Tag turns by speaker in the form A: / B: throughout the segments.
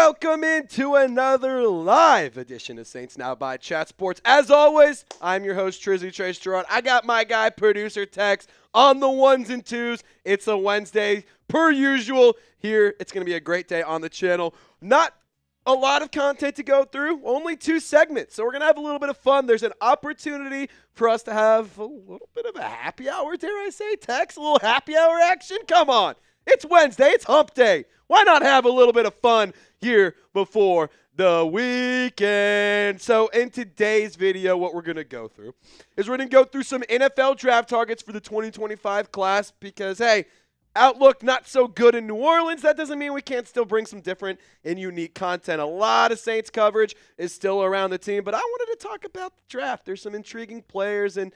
A: welcome into another live edition of Saints Now by Chat Sports. As always, I'm your host, Girouard. I got my guy, producer Tex, on the ones and twos. It's a Wednesday, per usual. Here, it's going to be a great day on the channel. Not a lot of content to go through, only 2 segments. So we're going to have a little bit of fun. There's an opportunity for us to have a little bit of a happy hour, dare I say, Tex? A little happy hour action? Come on. It's Wednesday. It's hump day. Why not have a little bit of fun here before the weekend? So in today's video, what we're going to go through is we're going to go through some NFL draft targets for the 2025 class because, hey, outlook not so good in New Orleans. That doesn't mean we can't still bring some different and unique content. A lot of Saints coverage is still around the team, but I wanted to talk about the draft. There's some intriguing players, and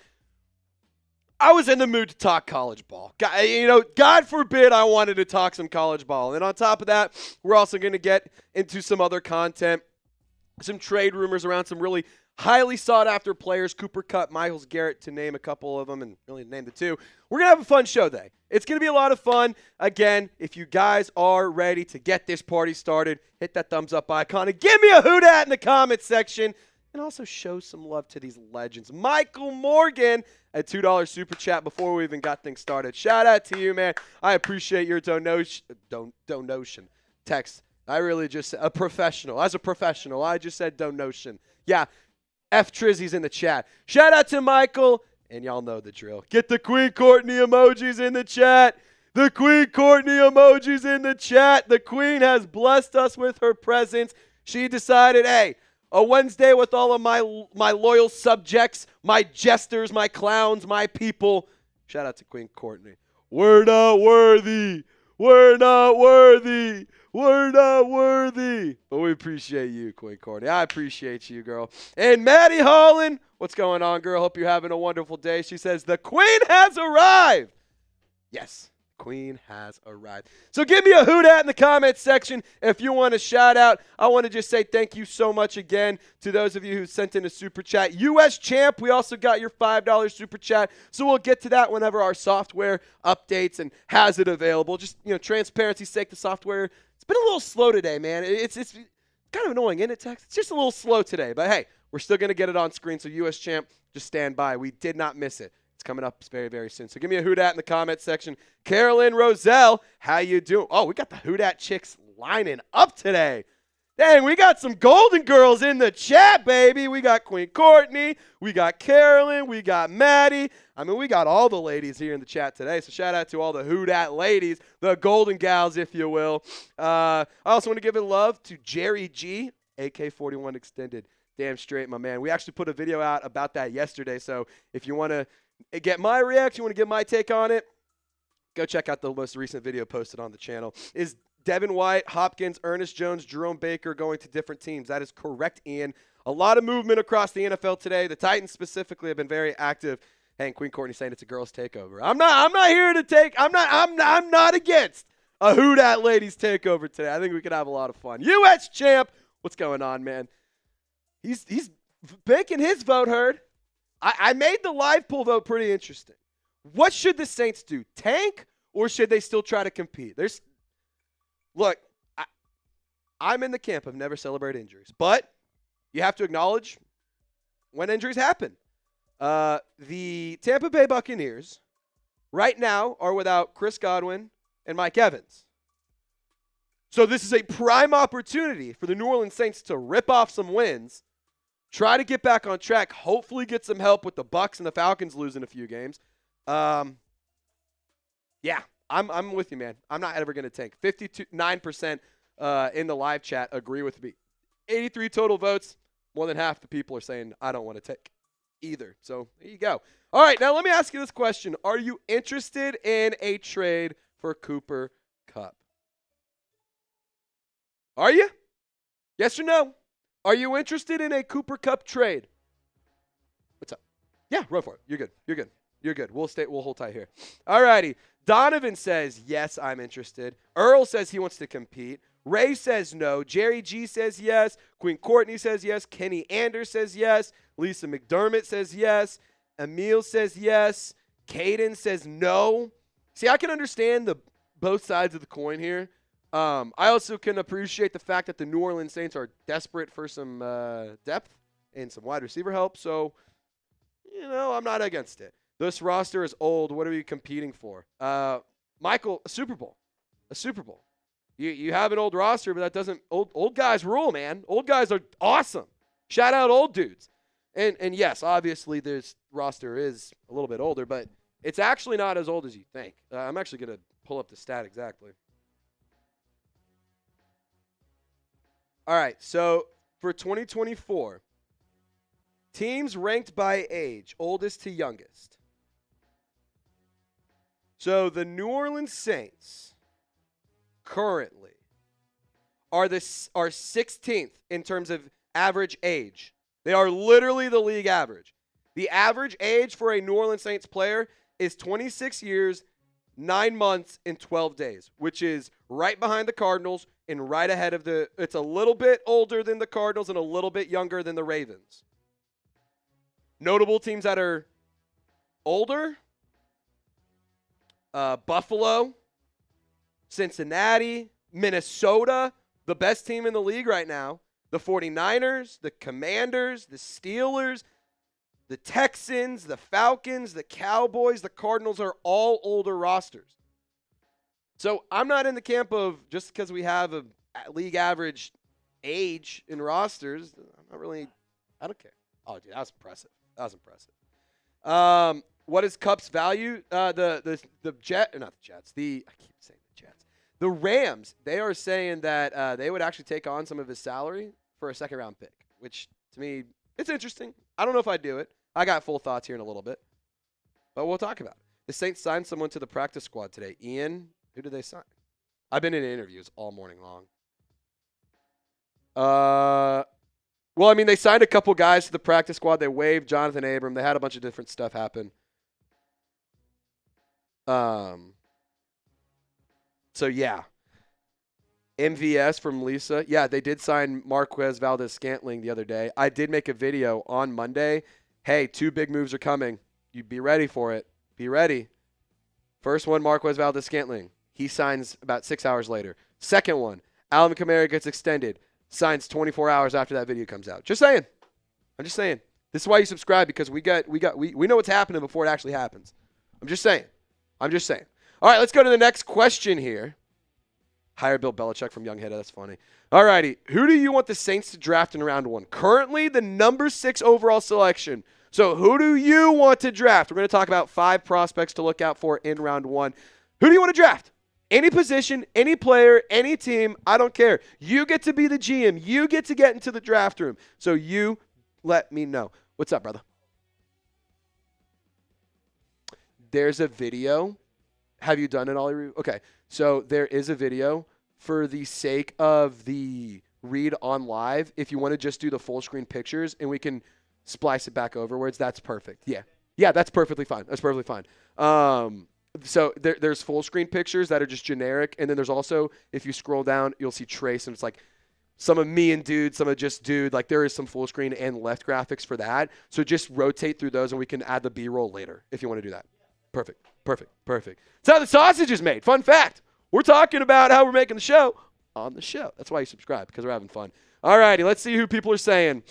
A: I was in the mood to talk college ball. God forbid I wanted to talk some college ball. And on top of that, we're also going to get into some other content, some trade rumors around some really highly sought-after players, Kupp, Myles Garrett, to name a couple of them, and really name the 2. We're going to have a fun show today. It's going to be a lot of fun. Again, if you guys are ready to get this party started, hit that thumbs up icon and give me a hoot at in the comments section. And also show some love to these legends. Michael Morgan, a $2 super chat before we even got things started. Shout out to you, man. I appreciate your donation. Text. I really just a professional. As a professional, I just said donation. Yeah, F Trizzy's in the chat. Shout out to Michael, and y'all know the drill. Get the Queen Courtney emojis in the chat. The Queen Courtney emojis in the chat. The Queen has blessed us with her presence. She decided, hey, a Wednesday with all of my loyal subjects, my jesters, my clowns, my people. Shout out to Queen Courtney. We're not worthy. We're not worthy. We're not worthy. But we appreciate you, Queen Courtney. I appreciate you, girl. And Maddie Holland, what's going on, girl? Hope you're having a wonderful day. She says, the Queen has arrived. Yes. Queen has arrived. So give me a hoot at in the comments section if you want a shout out. I want to just say thank you so much again to those of you who sent in a super chat. US Champ, we also got your $5 super chat. So we'll get to that whenever our software updates and has it available. Just, transparency's sake, the software, it's been a little slow today, man. It's kind of annoying, isn't it, Tex? It's just a little slow today. But hey, we're still going to get it on screen. So US Champ, just stand by. We did not miss it. It's coming up very, very soon. So give me a hoot at in the comments section. Carolyn Roselle, how you doing? Oh, we got the hoot at chicks lining up today. Dang, we got some golden girls in the chat, baby. We got Queen Courtney. We got Carolyn. We got Maddie. I mean, we got all the ladies here in the chat today. So shout out to all the hoot at ladies, the golden gals, if you will. I also want to give it love to Jerry G, AK41 Extended. Damn straight, my man. We actually put a video out about that yesterday. So if you want to get my reaction, you want to get my take on it, go check out the most recent video posted on the channel. Is Devin White, Hopkins, Ernest Jones, Jerome Baker going to different teams? That is correct, Ian. A lot of movement across the NFL today. The Titans specifically have been very active. Hey, and Queen Courtney saying it's a girls' takeover. I'm not here to take. I'm not against a hoot at ladies takeover today. I think we could have a lot of fun. US Champ, what's going on, man? He's making his vote heard. I made the live poll vote pretty interesting. What should the Saints do? Tank, or should they still try to compete? Look, I'm in the camp of never celebrate injuries, but you have to acknowledge when injuries happen. The Tampa Bay Buccaneers right now are without Chris Godwin and Mike Evans. So this is a prime opportunity for the New Orleans Saints to rip off some wins, try to get back on track, hopefully get some help with the Bucs and the Falcons losing a few games. Yeah, I'm with you, man. I'm not ever going to tank. 59% in the live chat agree with me. 83 total votes. More than half the people are saying, I don't want to take either. So there you go. All right, now let me ask you this question. Are you interested in a trade for Cooper Kupp? Are you? Yes or no? Are you interested in a Cooper Kupp trade? What's up? Yeah, run for it. You're good. You're good. You're good. We'll hold tight here. All righty. Donovan says, yes, I'm interested. Earl says he wants to compete. Ray says no. Jerry G says yes. Queen Courtney says yes. Kenny Anders says yes. Lisa McDermott says yes. Emil says yes. Caden says no. See, I can understand both sides of the coin here. I also can appreciate the fact that the New Orleans Saints are desperate for some depth and some wide receiver help. So, I'm not against it. This roster is old. What are we competing for? Mykel, a Super Bowl. A Super Bowl. You have an old roster, but that doesn't – old guys rule, man. Old guys are awesome. Shout out old dudes. And yes, obviously this roster is a little bit older, but it's actually not as old as you think. I'm actually going to pull up the stat exactly. All right, so for 2024, teams ranked by age, oldest to youngest. So the New Orleans Saints currently are 16th in terms of average age. They are literally the league average. The average age for a New Orleans Saints player is 26 years, 9 months, and 12 days, which is right behind the Cardinals and right ahead of it's a little bit older than the Cardinals and a little bit younger than the Ravens. Notable teams that are older, Buffalo, Cincinnati, Minnesota, the best team in the league right now, the 49ers, the Commanders, the Steelers, the Texans, the Falcons, the Cowboys, the Cardinals are all older rosters. So I'm not in the camp of just because we have a league average age in rosters. I don't care. Oh, dude, that was impressive. What is Kupp's value? The Jets. The Rams, they are saying that they would actually take on some of his salary for a second-round pick, which to me, it's interesting. I don't know if I'd do it. I got full thoughts here in a little bit, but we'll talk about it. The Saints signed someone to the practice squad today. Ian, who did they sign? I've been in interviews all morning long. Well, I mean, they signed a couple guys to the practice squad. They waived Jonathan Abram. They had a bunch of different stuff happen. So, yeah. MVS from Lisa. Yeah, they did sign Marquez Valdez-Scantling the other day. I did make a video on Monday. Hey, 2 big moves are coming. You be ready for it. Be ready. First one, Marquez Valdez-Scantling. He signs about 6 hours later. Second one, Alvin Kamara gets extended. Signs 24 hours after that video comes out. Just saying. I'm just saying. This is why you subscribe, because we know what's happening before it actually happens. I'm just saying. All right, let's go to the next question here. Hire Bill Belichick from Young Hitta. That's funny. All righty. Who do you want the Saints to draft in round 1? Currently, the number 6 overall selection. So who do you want to draft? We're going to talk about 5 prospects to look out for in round 1. Who do you want to draft? Any position, any player, any team, I don't care. You get to be the GM. You get to get into the draft room. So you let me know. What's up, brother? There's a video. Have you done it, Ollie? Okay. So there is a video for the sake of the read on live. If you want to just do the full screen pictures and we can splice it back overwards, that's perfect. Yeah, that's perfectly fine. So there's full screen pictures that are just generic. And then there's also, if you scroll down, you'll see trace. And it's like some of me and dude, some of just dude. Like there is some full screen and left graphics for that. So just rotate through those and we can add the B-roll later if you want to do that. Perfect. That's how the sausage is made. Fun fact. We're talking about how we're making the show on the show. That's why you subscribe, because we're having fun. All righty, let's see who people are saying.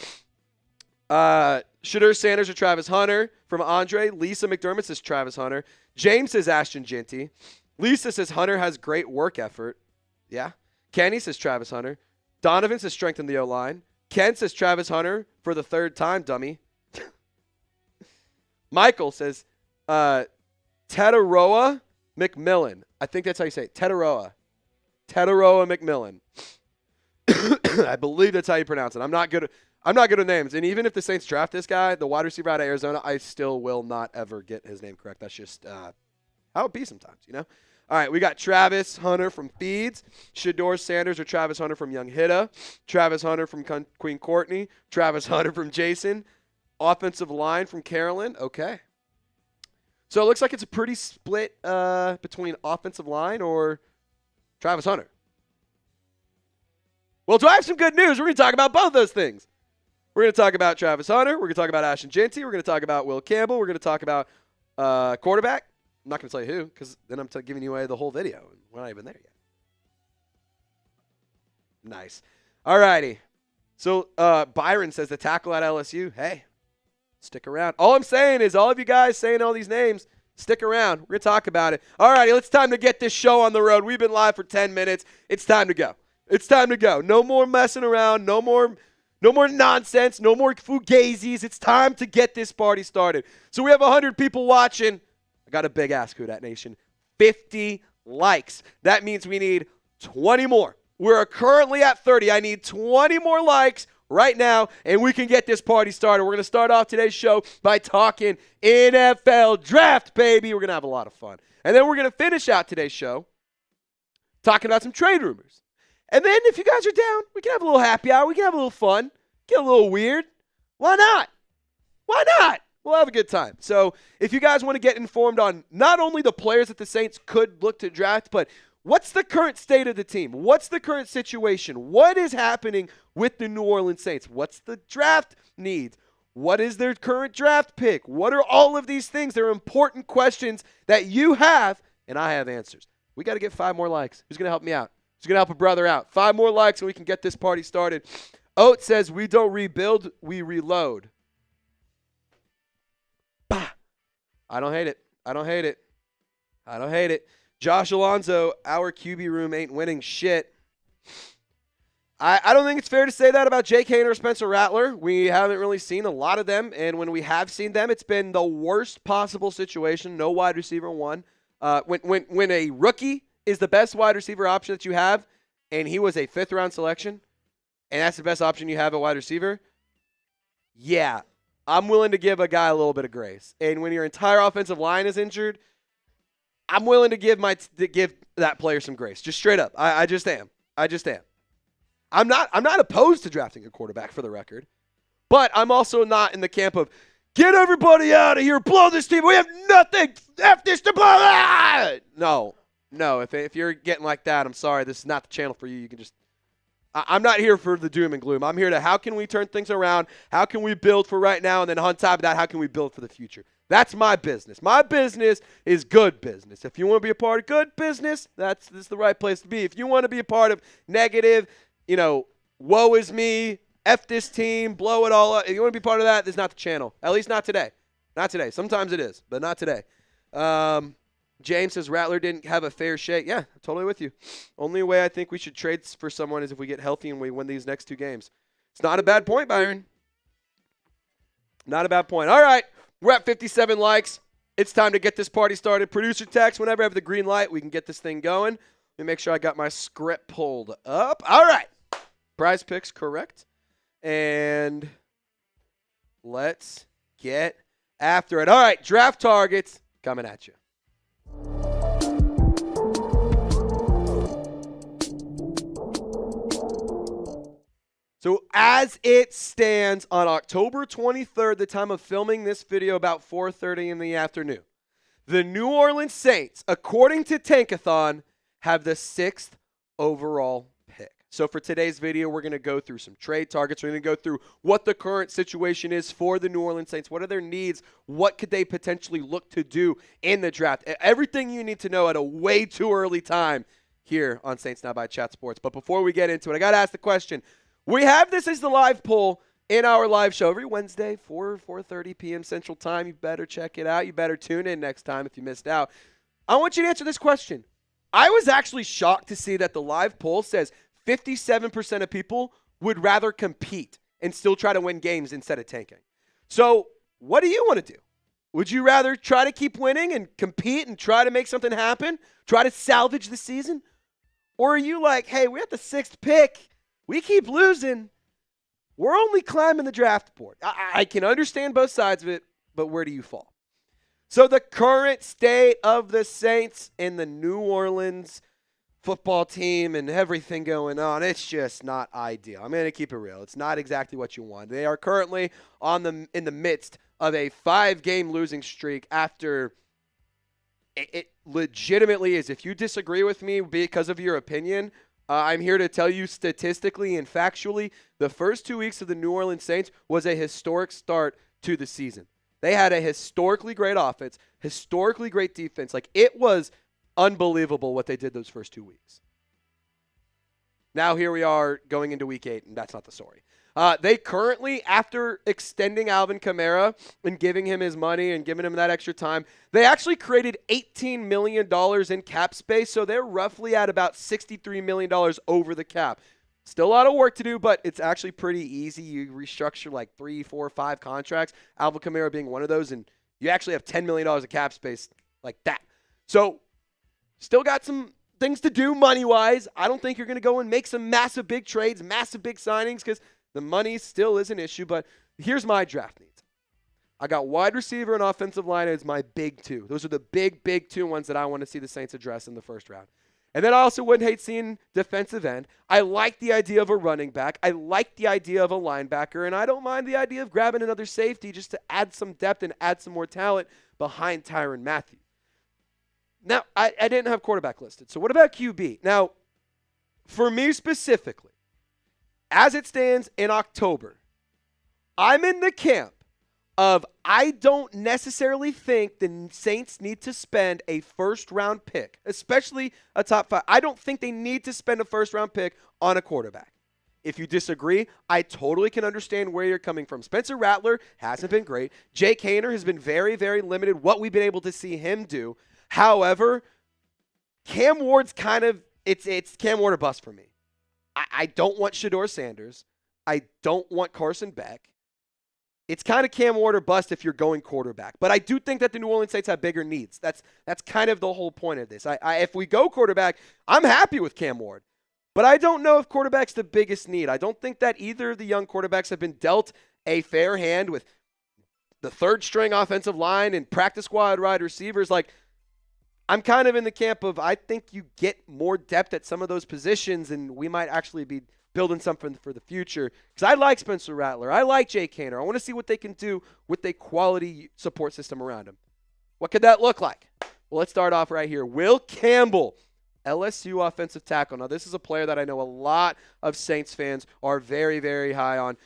A: Shadur Sanders or Travis Hunter from Andre. Lisa McDermott says Travis Hunter. James says Ashton Jeanty. Lisa says Hunter has great work effort. Yeah. Kenny says Travis Hunter. Donovan says strengthen the O-line. Ken says Travis Hunter for the 3rd time, dummy. Michael says Tetairoa McMillan. I think that's how you say it. Tetairoa McMillan. I believe that's how you pronounce it. I'm not good at names. And even if the Saints draft this guy, the wide receiver out of Arizona, I still will not ever get his name correct. That's just how it be sometimes, you know? All right, we got Travis Hunter from Feeds, Shadur Sanders or Travis Hunter from Young Hitta, Travis Hunter from Queen Courtney, Travis Hunter from Jason, offensive line from Carolyn. Okay. So it looks like it's a pretty split between offensive line or Travis Hunter. Well, do I have some good news? We're going to talk about both those things. We're going to talk about Travis Hunter. We're going to talk about Ashton Jeanty. We're going to talk about Will Campbell. We're going to talk about quarterback. I'm not going to tell you who, because then I'm giving you away the whole video, and we're not even there yet. Nice. All righty. So Byron says the tackle at LSU. Hey, stick around. All I'm saying is all of you guys saying all these names, stick around. We're going to talk about it. All righty, it's time to get this show on the road. We've been live for 10 minutes. It's time to go. It's time to go. No more messing around. No more nonsense. No more fugazis. It's time to get this party started. So we have 100 people watching. I got a big ask, Who Dat Nation. 50 likes. That means we need 20 more. We're currently at 30. I need 20 more likes right now, and we can get this party started. We're going to start off today's show by talking NFL draft, baby. We're going to have a lot of fun. And then we're going to finish out today's show talking about some trade rumors. And then if you guys are down, we can have a little happy hour. We can have a little fun. Get a little weird. Why not? Why not? We'll have a good time. So if you guys want to get informed on not only the players that the Saints could look to draft, but what's the current state of the team? What's the current situation? What is happening with the New Orleans Saints? What's the draft needs? What is their current draft pick? What are all of these things? They're important questions that you have, and I have answers. We got to get 5 more likes. Who's going to help me out? Who's going to help a brother out? 5 more likes, and we can get this party started. Oat says, we don't rebuild, we reload. Bah! I don't hate it. I don't hate it. I don't hate it. Josh Alonso, our QB room ain't winning shit. I don't think it's fair to say that about Jake Haener or Spencer Rattler. We haven't really seen a lot of them, and when we have seen them, it's been the worst possible situation. No wide receiver one. When a rookie is the best wide receiver option that you have, and he was a 5th-round selection, and that's the best option you have at wide receiver, yeah, I'm willing to give a guy a little bit of grace. And when your entire offensive line is injured, I'm willing to give that player some grace. Just straight up. I just am. I'm not opposed to drafting a quarterback, for the record. But I'm also not in the camp of, get everybody out of here, blow this team. We have nothing. F this to blow. Ah! No. If you're getting like that, I'm sorry. This is not the channel for you. You can just, I'm not here for the doom and gloom. I'm here to, how can we turn things around? How can we build for right now? And then on top of that, how can we build for the future? That's my business. My business is good business. If you want to be a part of good business, this is the right place to be. If you want to be a part of negative, woe is me, F this team, blow it all up. If you want to be part of that, this is not the channel. At least not today. Not today. Sometimes it is, but not today. James says Rattler didn't have a fair shake. Yeah, I'm totally with you. Only way I think we should trade for someone is if we get healthy and we win these next 2 games. It's not a bad point, Byron. Not a bad point. All right. We're at 57 likes. It's time to get this party started. Producer text, whenever I have the green light, we can get this thing going. Let me make sure I got my script pulled up. All right. PrizePicks correct. And let's get after it. All right. Draft targets coming at you. So as it stands on October 23rd, the time of filming this video, about 4:30 in the afternoon, the New Orleans Saints, according to Tankathon, have the 6th overall pick. So for today's video, we're going to go through some trade targets. We're going to go through what the current situation is for the New Orleans Saints. What are their needs? What could they potentially look to do in the draft? Everything you need to know at a way too early time here on Saints Now by Chat Sports. But before we get into it, I got to ask the question. We have this as the live poll in our live show every Wednesday, 4:30 p.m. Central Time. You better check it out. You better tune in next time if you missed out. I want you to answer this question. I was actually shocked to see that the live poll says 57% of people would rather compete and still try to win games instead of tanking. So what do you want to do? Would you rather try to keep winning and compete and try to make something happen, try to salvage the season? Or are you like, hey, we're at the 6th pick. We keep losing. We're only climbing the draft board. I can understand both sides of it, but where do you fall? So the current state of the Saints and the New Orleans football team and everything going on, it's just not ideal. I'm going to keep it real. It's not exactly what you want. They are currently in the midst of a 5-game losing streak after it legitimately is. If you disagree with me because of your opinion, I'm here to tell you statistically and factually, the first 2 weeks of the New Orleans Saints was a historic start to the season. They had a historically great offense, historically great defense. Like, it was unbelievable what they did those first 2 weeks. Now here we are going into week 8, and that's not the story. They currently, after extending Alvin Kamara and giving him his money and giving him that extra time, they actually created $18 million in cap space, so they're roughly at about $63 million over the cap. Still a lot of work to do, but it's actually pretty easy. You restructure like 3, 4, 5 contracts, Alvin Kamara being one of those, and you actually have $10 million of cap space like that. So still got some things to do money-wise. I don't think you're going to go and make some massive big trades, massive big signings, because the money still is an issue. But here's my draft needs. I got wide receiver and offensive line as my big 2. Those are the big 2 ones that I want to see the Saints address in the first round. And then I also wouldn't hate seeing defensive end. I like the idea of a running back. I like the idea of a linebacker. And I don't mind the idea of grabbing another safety just to add some depth and add some more talent behind Tyrann Mathieu. Now, I didn't have quarterback listed. So what about QB? Now, for me specifically, as it stands in October, I'm in the camp of I don't necessarily think the Saints need to spend a first-round pick, especially a top 5. I don't think they need to spend a first-round pick on a quarterback. If you disagree, I totally can understand where you're coming from. Spencer Rattler hasn't been great. Jake Haener has been very, very limited, what we've been able to see him do. However, Cam Ward's kind of, it's Cam Ward or bust for me. I don't want Shedeur Sanders. I don't want Carson Beck. It's kind of Cam Ward or bust if you're going quarterback. But I do think that the New Orleans Saints have bigger needs. That's kind of the whole point of this. If we go quarterback, I'm happy with Cam Ward. But I don't know if quarterback's the biggest need. I don't think that either of the young quarterbacks have been dealt a fair hand with the third-string offensive line and practice squad wide receivers. Like, I'm kind of in the camp of I think you get more depth at some of those positions, and we might actually be building something for the future. Because I like Spencer Rattler. I like Jake Haener. I want to see what they can do with a quality support system around him. What could that look like? Well, let's start off right here. Will Campbell, LSU offensive tackle. Now, this is a player that I know a lot of Saints fans are very, very high on.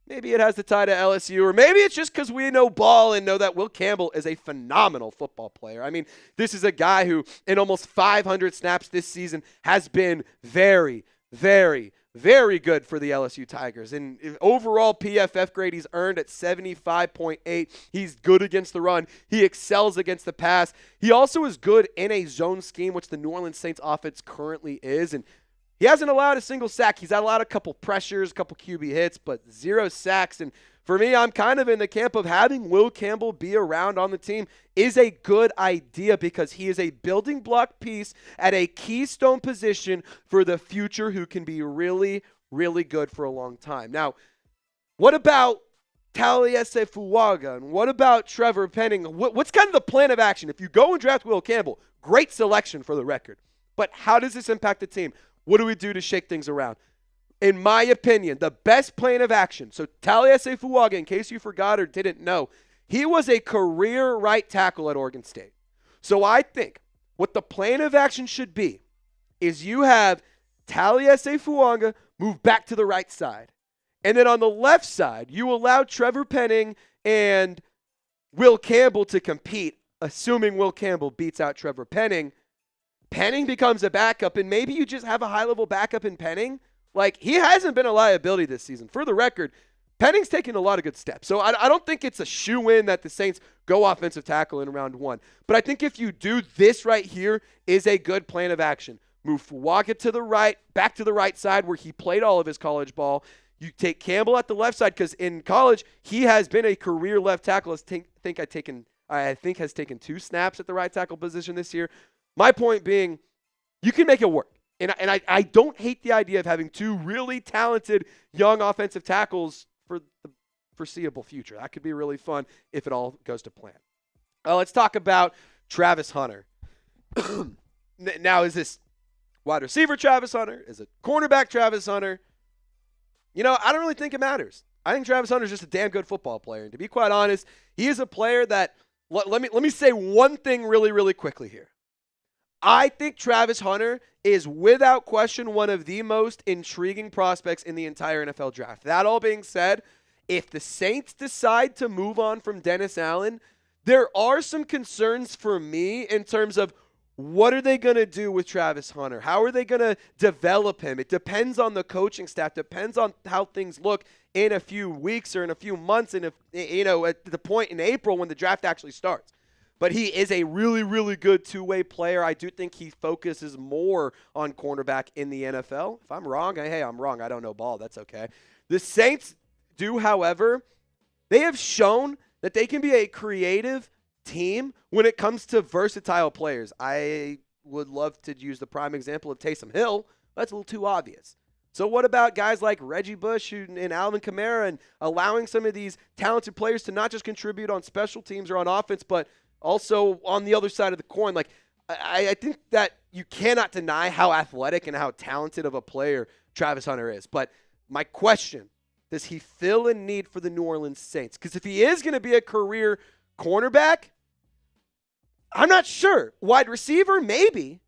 A: Maybe it has to tie to LSU, or maybe it's just because we know ball and know that Will Campbell is a phenomenal football player. I mean, this is a guy who, in almost 500 snaps this season, has been very, very, very good for the LSU Tigers. And overall PFF grade, he's earned at 75.8. He's good against the run. He excels against the pass. He also is good in a zone scheme, which the New Orleans Saints offense currently is. And he hasn't allowed a single sack. He's allowed a couple pressures, a couple QB hits, but 0 sacks. And for me, I'm kind of in the camp of having Will Campbell be around on the team is a good idea because he is a building block piece at a keystone position for the future who can be really, really good for a long time. Now, what about Taliesin Fuaga? And what about Trevor Penning? What's kind of the plan of action? If you go and draft Will Campbell, great selection for the record. But how does this impact the team? What do we do to shake things around? In my opinion, the best plan of action. So Taliesin Fuaga, in case you forgot or didn't know, he was a career right tackle at Oregon State. So I think what the plan of action should be is you have Taliesin Fuaga move back to the right side. And then on the left side, you allow Trevor Penning and Will Campbell to compete, assuming Will Campbell beats out Trevor Penning. Penning becomes a backup, and maybe you just have a high-level backup in Penning. Like, he hasn't been a liability this season. For the record, Penning's taken a lot of good steps. So I don't think it's a shoo-in that the Saints go offensive tackle in round 1. But I think if you do this right here is a good plan of action. Move Fuaga to the right, back to the right side where he played all of his college ball. You take Campbell at the left side because in college he has been a career left tackle. I think has taken 2 snaps at the right tackle position this year. My point being, you can make it work. And I don't hate the idea of having 2 really talented young offensive tackles for the foreseeable future. That could be really fun if it all goes to plan. Let's talk about Travis Hunter. Now, is this wide receiver Travis Hunter? Is it cornerback Travis Hunter? You know, I don't really think it matters. I think Travis Hunter is just a damn good football player. And to be quite honest, he is a player that, let me say one thing really, really quickly here. I think Travis Hunter is without question one of the most intriguing prospects in the entire NFL draft. That all being said, if the Saints decide to move on from Dennis Allen, there are some concerns for me in terms of What are they going to do with Travis Hunter? How are they going to develop him? It depends on the coaching staff, depends on how things look in a few weeks or in a few months, and if at the point in April when the draft actually starts. But he is a really, really good two-way player. I do think he focuses more on cornerback in the NFL. If I'm wrong, hey, I'm wrong. I don't know ball. That's okay. The Saints do, however, they have shown that they can be a creative team when it comes to versatile players. I would love to use the prime example of Taysom Hill. That's a little too obvious. So what about guys like Reggie Bush and Alvin Kamara, and allowing some of these talented players to not just contribute on special teams or on offense, but also on the other side of the coin? Like, I think that you cannot deny how athletic and how talented of a player Travis Hunter is. But my question, does he fill a need for the New Orleans Saints? Because if he is going to be a career cornerback, I'm not sure. Wide receiver, maybe.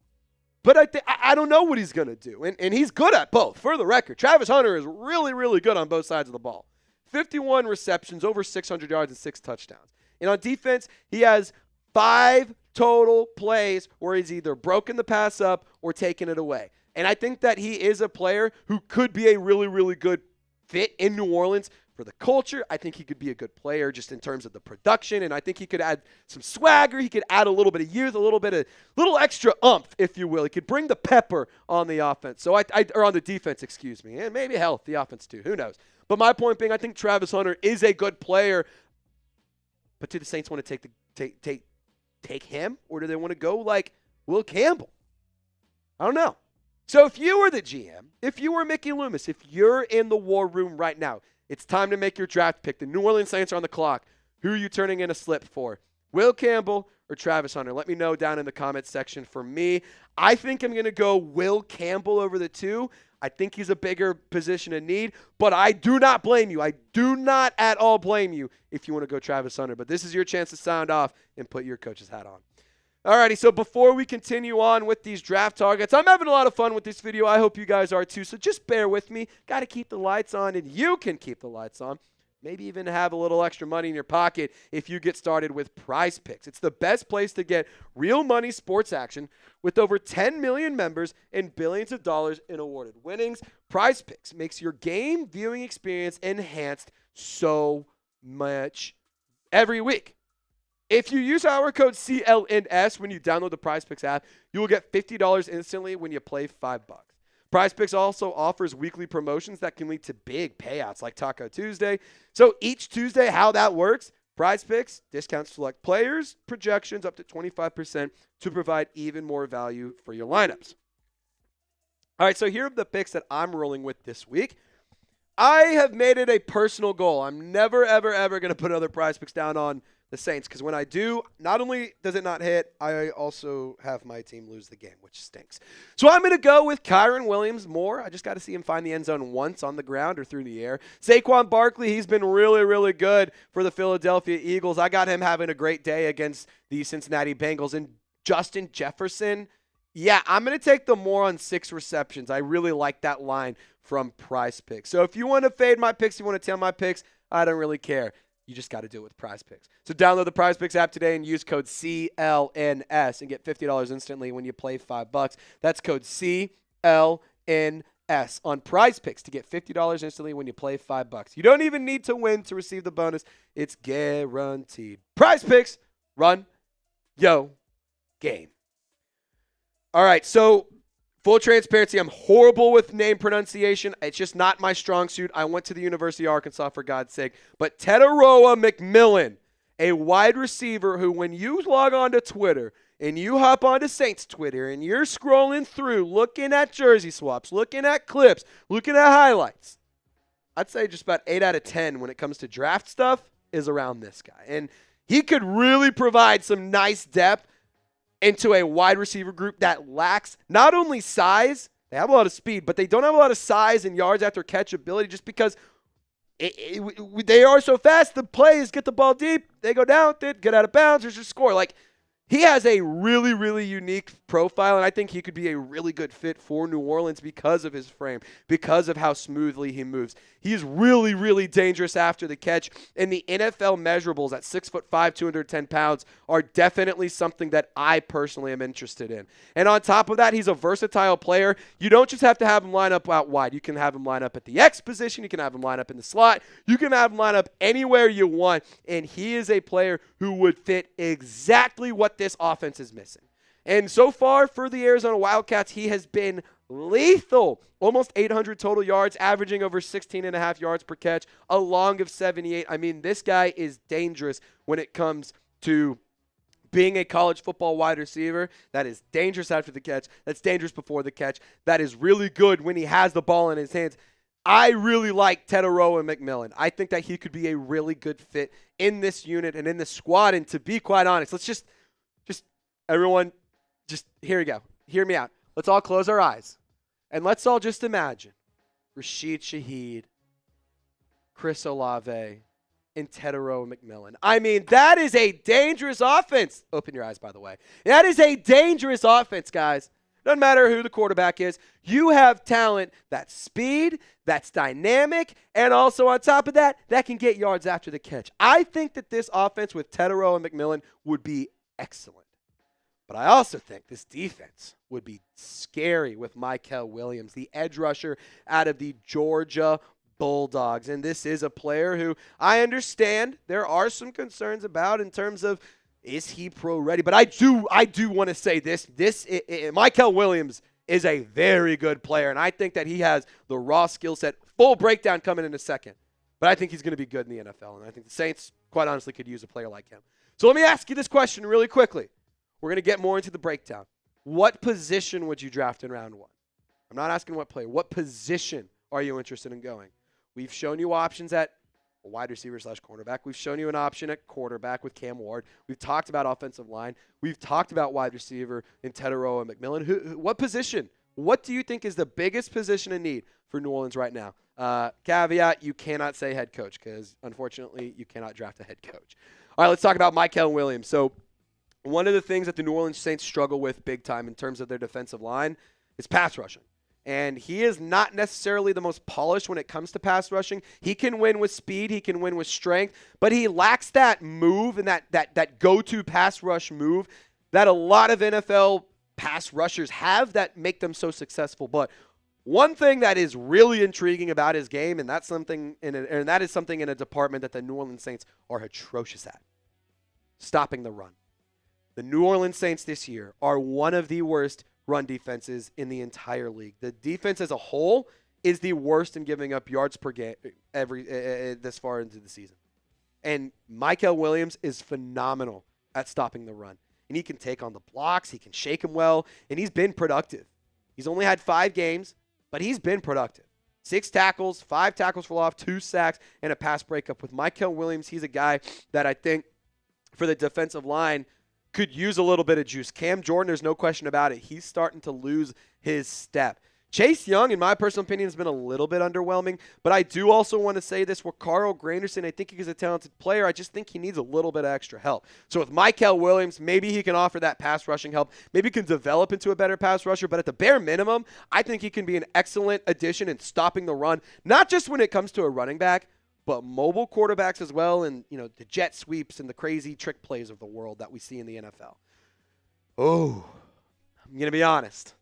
A: But I don't know what he's going to do. And he's good at both. For the record, Travis Hunter is really, really good on both sides of the ball. 51 receptions, over 600 yards, and 6 touchdowns. And on defense, he has 5 total plays where he's either broken the pass up or taken it away. And I think that he is a player who could be a really, really good fit in New Orleans for the culture. I think he could be a good player just in terms of the production, and I think he could add some swagger. He could add a little bit of youth, a little extra oomph, if you will. He could bring the pepper on the offense. So or on the defense, excuse me, and maybe hell, the offense too. Who knows? But my point being, I think Travis Hunter is a good player. But do the Saints want to take him, or do they want to go like Will Campbell? I don't know. So if you were the GM, if you were Mickey Loomis, if you're in the war room right now, it's time to make your draft pick. The New Orleans Saints are on the clock. Who are you turning in a slip for? Will Campbell or Travis Hunter? Let me know down in the comments section. For me, I think I'm going to go Will Campbell over the 2. I think he's a bigger position of need, but I do not blame you. I do not at all blame you if you want to go Travis Hunter. But this is your chance to sound off and put your coach's hat on. Alrighty, so before we continue on with these draft targets, I'm having a lot of fun with this video. I hope you guys are too, so just bear with me. Got to keep the lights on, and you can keep the lights on. Maybe even have a little extra money in your pocket if you get started with PrizePicks. It's the best place to get real money sports action with over 10 million members and billions of dollars in awarded winnings. PrizePicks makes your game viewing experience enhanced so much every week. If you use our code CLNS when you download the PrizePicks app, you will get $50 instantly when you play $5. PrizePicks also offers weekly promotions that can lead to big payouts like Taco Tuesday. So each Tuesday, how that works, PrizePicks discounts select players, projections up to 25% to provide even more value for your lineups. All right, so here are the picks that I'm rolling with this week. I have made it a personal goal. I'm never, ever, ever going to put other PrizePicks down on the Saints, because when I do, not only does it not hit, I also have my team lose the game, which stinks. So I'm going to go with Kyren Williams more. I just got to see him find the end zone once on the ground or through the air. Saquon Barkley, he's been really, really good for the Philadelphia Eagles. I got him having a great day against the Cincinnati Bengals. And Justin Jefferson, yeah, I'm going to take the more on 6 receptions. I really like that line from PrizePicks. So if you want to fade my picks, you want to tail my picks, I don't really care. You just got to do it with PrizePicks. So download the PrizePicks app today and use code CLNS and get $50 instantly when you play $5. That's code CLNS on PrizePicks to get $50 instantly when you play $5. You don't even need to win to receive the bonus. It's guaranteed. PrizePicks, run yo game. All right, so full transparency, I'm horrible with name pronunciation. It's just not my strong suit. I went to the University of Arkansas, for God's sake. But Tetairoa McMillan, a wide receiver who, when you log on to Twitter and you hop onto Saints Twitter and you're scrolling through, looking at jersey swaps, looking at clips, looking at highlights, I'd say just about 8 out of 10 when it comes to draft stuff is around this guy. And he could really provide some nice depth into a wide receiver group that lacks not only size, they have a lot of speed, but they don't have a lot of size and yards after catch ability just because they are so fast. The plays get the ball deep, they go down with it, get out of bounds, there's a score. Like, he has a really, really unique profile, and I think he could be a really good fit for New Orleans because of his frame, because of how smoothly he moves. He's really, really dangerous after the catch, and the NFL measurables at 6'5", 210 pounds are definitely something that I personally am interested in. And on top of that, he's a versatile player. You don't just have to have him line up out wide. You can have him line up at the X position. You can have him line up in the slot. You can have him line up anywhere you want, and he is a player who would fit exactly what this offense is missing. And so far for the Arizona Wildcats, he has been lethal. Almost 800 total yards, averaging over 16.5 yards per catch, a long of 78. I mean, this guy is dangerous when it comes to being a college football wide receiver. That is dangerous after the catch. That's dangerous before the catch. That is really good when he has the ball in his hands. I really like Tetairoa McMillan. I think that he could be a really good fit in this unit and in this squad. And to be quite honest, let's just everyone, here we go. Hear me out. Let's all close our eyes. And let's all just imagine Rashid Shaheed, Chris Olave, and Tetairoa McMillan. I mean, that is a dangerous offense. Open your eyes, by the way. That is a dangerous offense, guys. Doesn't matter who the quarterback is. You have talent that's speed, that's dynamic, and also on top of that, that can get yards after the catch. I think that this offense with Tetairoa McMillan would be excellent. But I also think this defense would be scary with Mykel Williams, the edge rusher out of the Georgia Bulldogs. And this is a player who I understand there are some concerns about in terms of, is he pro ready? But I do want to say this. Mykel Williams is a very good player, and I think that he has the raw skill set. Full breakdown coming in a second. But I think he's going to be good in the NFL, and I think the Saints, quite honestly, could use a player like him. So let me ask you this question really quickly. We're going to get more into the breakdown. What position would you draft in round one? I'm not asking what player. What position are you interested in going? We've shown you options at wide receiver / cornerback. We've shown you an option at quarterback with Cam Ward. We've talked about offensive line. We've talked about wide receiver in Tetairoa McMillan. What position? What do you think is the biggest position in need for New Orleans right now? Caveat, you cannot say head coach because, unfortunately, you cannot draft a head coach. All right, let's talk about Mykel Williams. So one of the things that the New Orleans Saints struggle with big time in terms of their defensive line is pass rushing. And he is not necessarily the most polished when it comes to pass rushing. He can win with speed. He can win with strength. But he lacks that move and that go-to pass rush move that a lot of NFL pass rushers have that make them so successful. But one thing that is really intriguing about his game, and that is something in a department that the New Orleans Saints are atrocious at, stopping the run. The New Orleans Saints this year are one of the worst run defenses in the entire league. The defense as a whole is the worst in giving up yards per game this far into the season. And Mykel Williams is phenomenal at stopping the run. And he can take on the blocks, he can shake him well, and he's been productive. He's only had 5 games, but he's been productive. 6 tackles, 5 tackles for loss, 2 sacks, and a pass breakup. With Mykel Williams, he's a guy that I think for the defensive line could use a little bit of juice. Cam Jordan, there's no question about it. He's starting to lose his step. Chase Young, in my personal opinion, has been a little bit underwhelming, but I do also want to say this. With Carl Granderson, I think he's a talented player. I just think he needs a little bit of extra help. So with Mykel Williams, maybe he can offer that pass rushing help. Maybe he can develop into a better pass rusher, but at the bare minimum, I think he can be an excellent addition in stopping the run, not just when it comes to a running back, but mobile quarterbacks as well, and the jet sweeps and the crazy trick plays of the world that we see in the NFL. Oh, I'm going to be honest.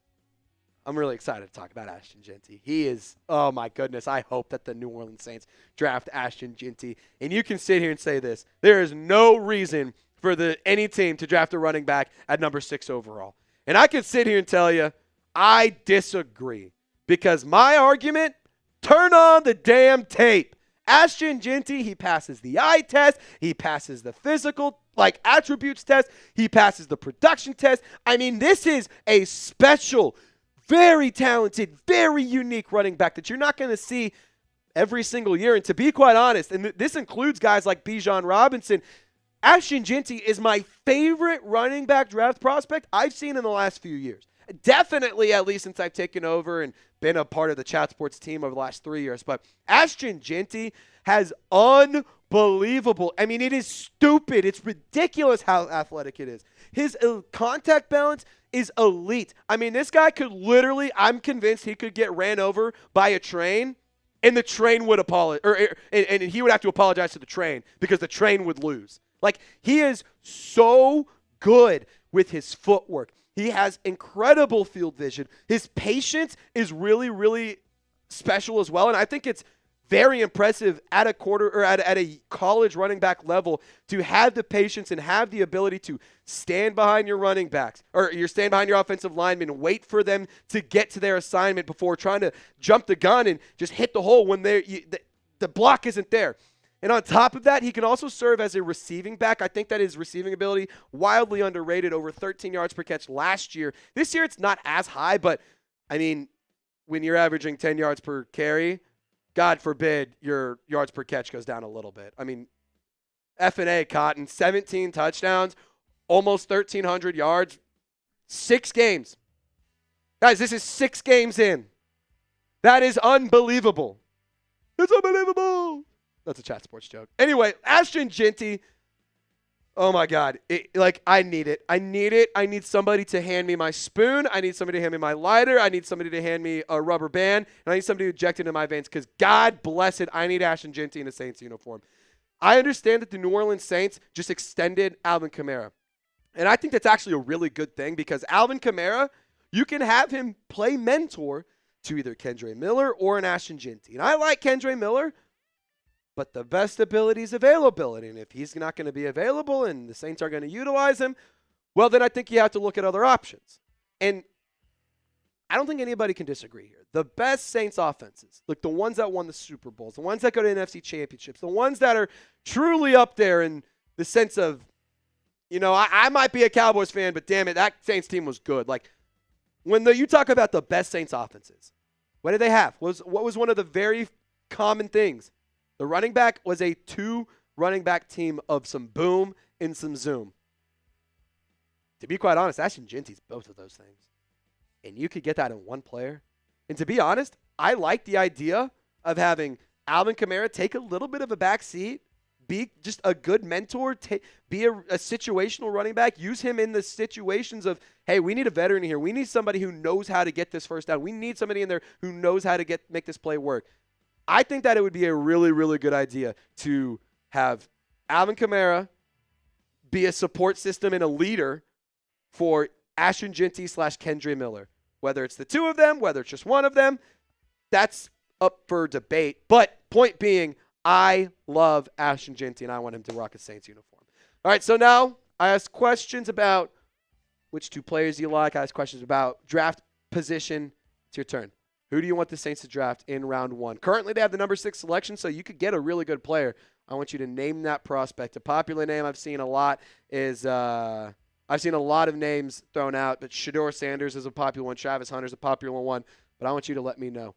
A: I'm really excited to talk about Ashton Jeanty. He is, oh my goodness, I hope that the New Orleans Saints draft Ashton Jeanty. And you can sit here and say this. There is no reason for any team to draft a running back at number 6 overall. And I can sit here and tell you, I disagree. Because my argument, turn on the damn tape. Ashton Jeanty, he passes the eye test. He passes the physical, attributes test. He passes the production test. I mean, this is a special, very talented, very unique running back that you're not going to see every single year. And to be quite honest, and this includes guys like Bijan Robinson, Ashton Jeanty is my favorite running back draft prospect I've seen in the last few years. Definitely, at least since I've taken over and been a part of the Chat Sports team over the last 3 years. But Ashton Jeanty has unbelievable. I mean, it is stupid. It's ridiculous how athletic it is. His contact balance is elite. I mean, this guy could literally, I'm convinced he could get ran over by a train, and the train would apologize, and he would have to apologize to the train because the train would lose. Like, he is so good with his footwork. He has incredible field vision. His patience is really, really special as well, and I think it's very impressive at a college running back level to have the patience and have the ability to stand behind your running backs or you're stand behind your offensive linemen and wait for them to get to their assignment before trying to jump the gun and just hit the hole when the block isn't there. And on top of that, he can also serve as a receiving back. I think that his receiving ability, wildly underrated, over 13 yards per catch last year. This year it's not as high, but, I mean, when you're averaging 10 yards per carry, God forbid your yards per catch goes down a little bit. I mean, F&A Cotton, 17 touchdowns, almost 1,300 yards, 6 games. Guys, this is 6 games in. That is unbelievable. It's unbelievable. That's a Chat Sports joke. Anyway, Ashton Jeanty, oh my God. I need it. I need it. I need somebody to hand me my spoon. I need somebody to hand me my lighter. I need somebody to hand me a rubber band. And I need somebody to inject it into my veins because, God bless it, I need Ashton Jeanty in a Saints uniform. I understand that the New Orleans Saints just extended Alvin Kamara. And I think that's actually a really good thing because Alvin Kamara, you can have him play mentor to either Kendre Miller or an Ashton Jeanty. And I like Kendre Miller, but the best ability is availability. And if he's not going to be available and the Saints are going to utilize him, well, then I think you have to look at other options. And I don't think anybody can disagree here. The best Saints offenses, like the ones that won the Super Bowls, the ones that go to NFC championships, the ones that are truly up there in the sense of, you know, I might be a Cowboys fan, but damn it, that Saints team was good. Like, when you talk about the best Saints offenses, what did they have? What was one of the very common things? The running back was a 2 running back team of some boom and some zoom. To be quite honest, Ashton Jeanty's both of those things. And you could get that in one player. And to be honest, I like the idea of having Alvin Kamara take a little bit of a back seat, be just a good mentor, be a situational running back, use him in the situations of, hey, we need a veteran here. We need somebody who knows how to get this first down. We need somebody in there who knows how to make this play work. I think that it would be a really, really good idea to have Alvin Kamara be a support system and a leader for Ashton Jeanty / Kendre Miller. Whether it's the 2 of them, whether it's just one of them, that's up for debate. But point being, I love Ashton Jeanty, and I want him to rock a Saints uniform. All right, so now I ask questions about which 2 players you like. I ask questions about draft position. It's your turn. Who do you want the Saints to draft in round 1? Currently, they have the number 6 selection, so you could get a really good player. I want you to name that prospect. A popular name I've seen a lot is I've seen a lot of names thrown out, but Shedeur Sanders is a popular one. Travis Hunter's a popular one. But I want you to let me know.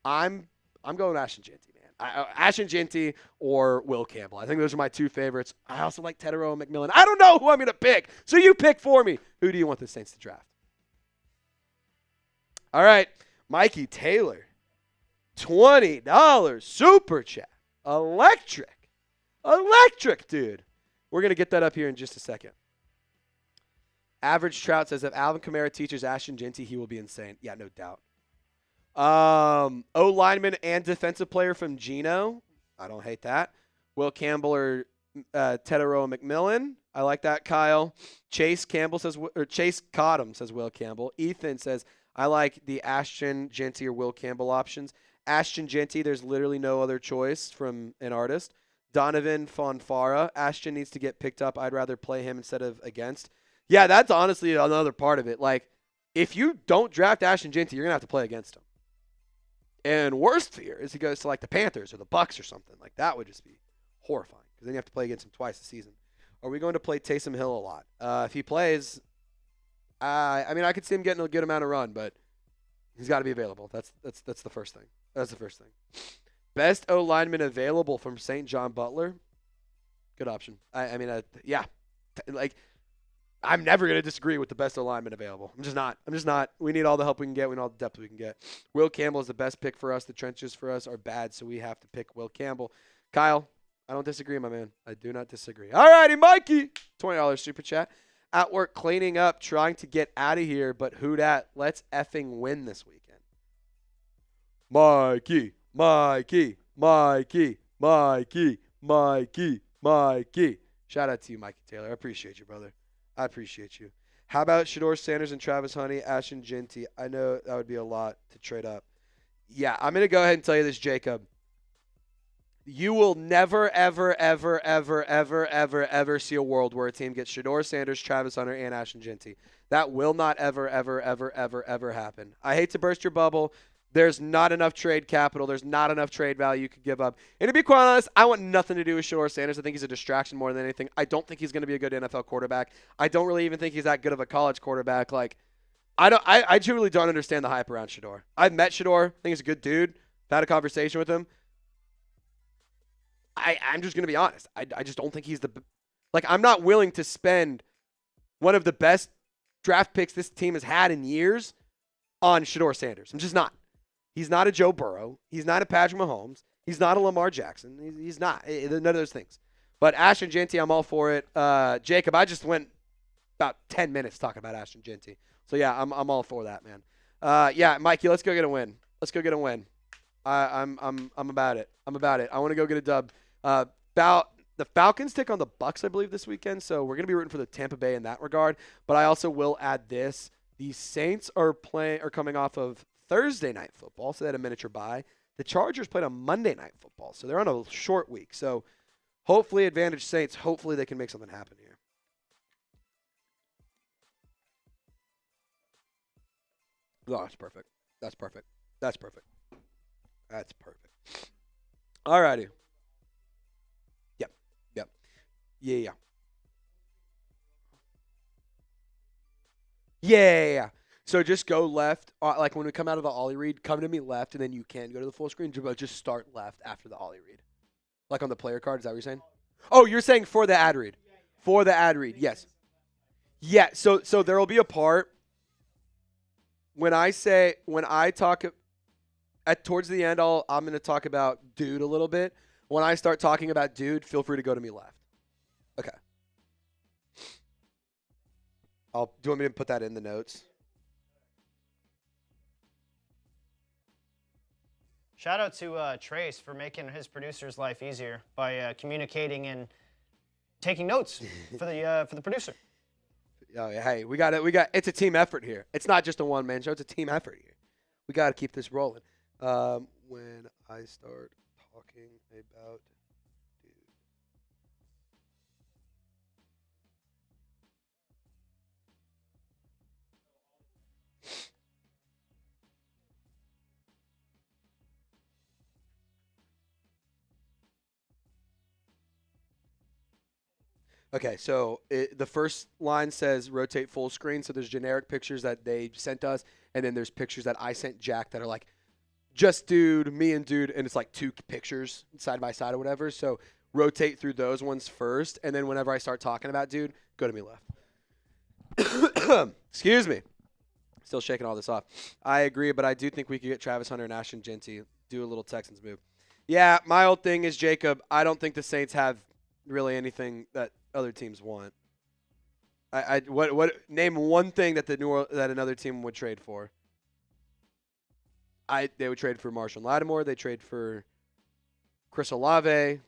A: I'm going Ashton Jeanty, man. Ashton Jeanty or Will Campbell. I think those are my 2 favorites. I also like Tetairoa McMillan. I don't know who I'm going to pick, so you pick for me. Who do you want the Saints to draft? All right. Mikey Taylor, $20 super chat. Electric, dude. We're going to get that up here in just a second. Average Trout says if Alvin Kamara teaches Ashton Jeanty, he will be insane. Yeah, no doubt. O-lineman and defensive player from Geno. I don't hate that. Will Campbell or Tetairoa McMillan. I like that, Kyle. Chase Cottom says Will Campbell. Ethan says, I like the Ashton Jeanty or Will Campbell options. Ashton Jeanty, there's literally no other choice from an artist. Donovan Fonfara. Ashton needs to get picked up. I'd rather play him instead of against. Yeah, that's honestly another part of it. Like, if you don't draft Ashton Jeanty, you're going to have to play against him. And worst fear is he goes to, like, the Panthers or the Bucks or something. Like, that would just be horrifying because then you have to play against him twice a season. Are we going to play Taysom Hill a lot? If he plays, I mean, I could see him getting a good amount of run, but he's got to be available. That's the first thing. That's the first thing. Best O lineman available from St. John Butler. Good option. Yeah. Like, I'm never going to disagree with the best alignment available. I'm just not. We need all the help we can get. We need all the depth we can get. Will Campbell is the best pick for us. The trenches for us are bad, so we have to pick Will Campbell. Kyle, I don't disagree, my man. I do not disagree. All righty, Mikey. $20 super chat. At work cleaning up, trying to get out of here, but who dat? Let's effing win this weekend. Mikey. Shout out to you, Mikey Taylor. I appreciate you, brother. I appreciate you. How about Shedeur Sanders and Travis Honey, Ashton Jeanty? I know that would be a lot to trade up. Yeah, I'm going to go ahead and tell you this, Jacob. You will never, ever, ever, ever, ever, ever, ever see a world where a team gets Shedeur Sanders, Travis Hunter, and Ashton Jeanty. That will not ever, ever, ever, ever, ever happen. I hate to burst your bubble. There's not enough trade capital. There's not enough trade value you could give up. And to be quite honest, I want nothing to do with Shedeur Sanders. I think he's a distraction more than anything. I don't think he's going to be a good NFL quarterback. I don't really even think he's that good of a college quarterback. Like, I truly don't understand the hype around Shedeur. I've met Shedeur. I think he's a good dude. I've had a conversation with him. I'm just going to be honest. I just don't think he's I'm not willing to spend one of the best draft picks this team has had in years on Shedeur Sanders. I'm just not. He's not a Joe Burrow. He's not a Patrick Mahomes. He's not a Lamar Jackson. He's not. None of those things. But Ashton Jeanty, I'm all for it. Jacob, I just went about 10 minutes talking about Ashton Jeanty. So, yeah, I'm all for that, man. Yeah, Mikey, let's go get a win. Let's go get a win. I'm about it. I'm about it. I want to go get a dub. The Falcons take on the Bucs, I believe, this weekend. So we're going to be rooting for the Tampa Bay in that regard. But I also will add this. The Saints are coming off of Thursday night football, so they had a miniature bye. The Chargers played on Monday night football, so they're on a short week. So hopefully, advantage Saints. Hopefully, they can make something happen here. Oh, that's perfect. That's perfect. That's perfect. That's perfect. All righty. Yep. Yep. Yeah. Yeah. So just go left. Like when we come out of the Ollie read, come to me left, and then you can go to the full screen. But just start left after the Ollie read. Like on the player card. Is that what you're saying? Oh, you're saying for the ad read. For the ad read, yes. Yeah, so there will be a part when I talk towards the end, I'm going to talk about dude a little bit. When I start talking about dude, feel free to go to me left. Okay. Do you want me to put that in the notes?
B: Shout out to Trace for making his producer's life easier by communicating and taking notes for the producer.
A: Oh, hey, we got it. It's a team effort here. It's not just a one-man show. It's a team effort here. We got to keep this rolling. When I start talking about dude. Okay, so the first line says rotate full screen. So there's generic pictures that they sent us, and then there's pictures that I sent Jack that are like just dude, me and dude, and it's like two pictures side by side or whatever. So rotate through those ones first, and then whenever I start talking about dude, go to me left. Excuse me. Still shaking all this off. I agree, but I do think we could get Travis Hunter and Ashton Jeanty, do a little Texans move. Yeah, my old thing is, Jacob, I don't think the Saints have really anything that other teams want. What name one thing that that another team would trade for? They would trade for Marshall Lattimore. They trade for Chris Olave.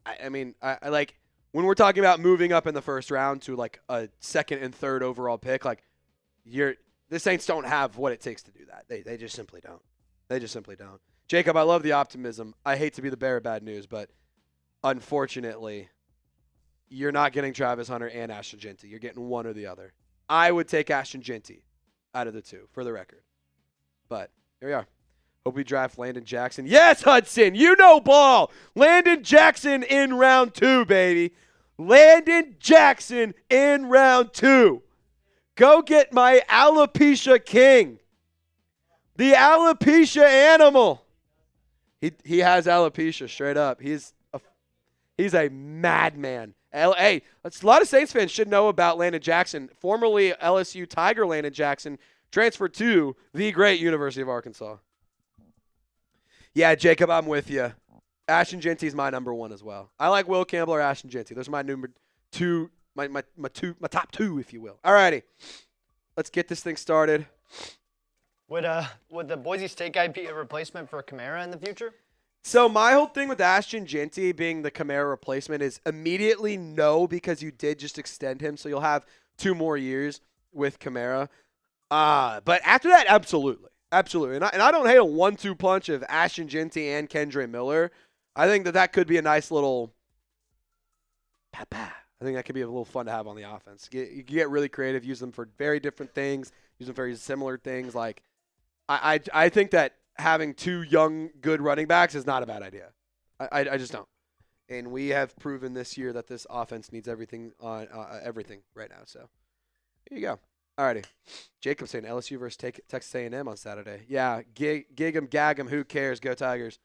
A: I mean, I like when we're talking about moving up in the first round to like a second and third overall pick. Like the Saints don't have what it takes to do that. They just simply don't. They just simply don't. Jacob, I love the optimism. I hate to be the bearer of bad news, but unfortunately, you're not getting Travis Hunter and Ashton Jeanty. You're getting one or the other. I would take Ashton Jeanty out of the two, for the record. But here we are. Hope we draft Landon Jackson. Yes, Hudson, you know ball. Landon Jackson in round 2, baby. Landon Jackson in round 2. Go get my alopecia king. The alopecia animal. He has alopecia straight up. He's a madman. Hey, a lot of Saints fans should know about Landon Jackson, formerly LSU Tiger Landon Jackson, transferred to the great University of Arkansas. Yeah, Jacob, I'm with you. Ashton Jeanty is my number one as well. I like Will Campbell or Ashton Jeanty. Those are my number two, my top two, if you will. All righty, let's get this thing started.
B: Would the Boise State guy be a replacement for Kamara in the future?
A: So my whole thing with Ashton Jeanty being the Kamara replacement is immediately no, because you did just extend him, so you'll have 2 more years with Kamara. But after that, absolutely. Absolutely. And I don't hate a 1-2 punch of Ashton Jeanty and Kendre Miller. I think that could be a nice little I think that could be a little fun to have on the offense. You get really creative, use them for very different things, use them for very similar things. Like I think that having 2 young, good running backs is not a bad idea. I just don't. And we have proven this year that this offense needs everything on everything right now. So here you go. Alrighty. Jacob saying LSU versus Texas A&M on Saturday. Yeah, gig 'em, gag 'em. Who cares? Go Tigers.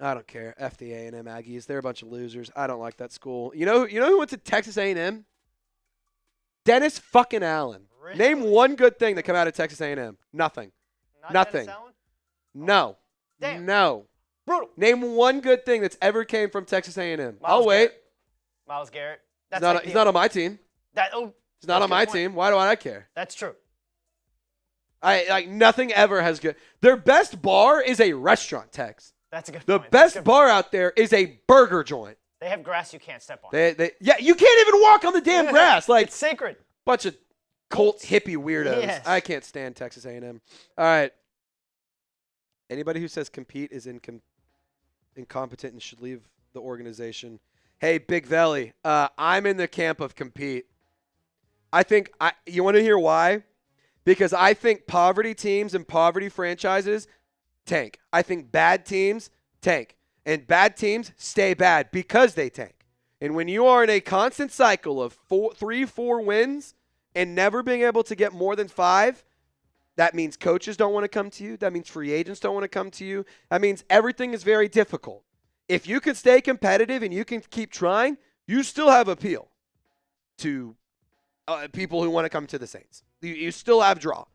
A: I don't care. F the A&M Aggies. They're a bunch of losers. I don't like that school. You know who went to Texas A&M? Dennis fucking Allen.
B: Really?
A: Name one good thing that come out of Texas A&M. Nothing. Nothing.
B: Dennis Allen?
A: No.
B: Damn.
A: No.
B: Brutal.
A: Name one good thing that's ever came from Texas A&M.
B: Myles
A: I'll wait.
B: Garrett. Myles Garrett. That's
A: He's not on my team. He's not on my team. Why do I care?
B: That's true.
A: Nothing ever has good. Their best bar is a restaurant, Tex.
B: That's a good
A: The
B: point.
A: best bar out there is a burger joint.
B: They have grass you can't step on.
A: Yeah, you can't even walk on the damn grass. Like
B: it's sacred.
A: Bunch of cult hippie weirdos.
B: Yes.
A: I can't stand Texas A&M. All right. Anybody who says compete is incompetent and should leave the organization. Hey, Big Valley, I'm in the camp of compete. I think you want to hear why? Because I think poverty teams and poverty franchises tank. I think bad teams tank. And bad teams stay bad because they tank. And when you are in a constant cycle of 3-4 wins and never being able to get more than 5, that means coaches don't want to come to you. That means free agents don't want to come to you. That means everything is very difficult. If you can stay competitive and you can keep trying, you still have appeal to people who want to come to the Saints. You still have draw.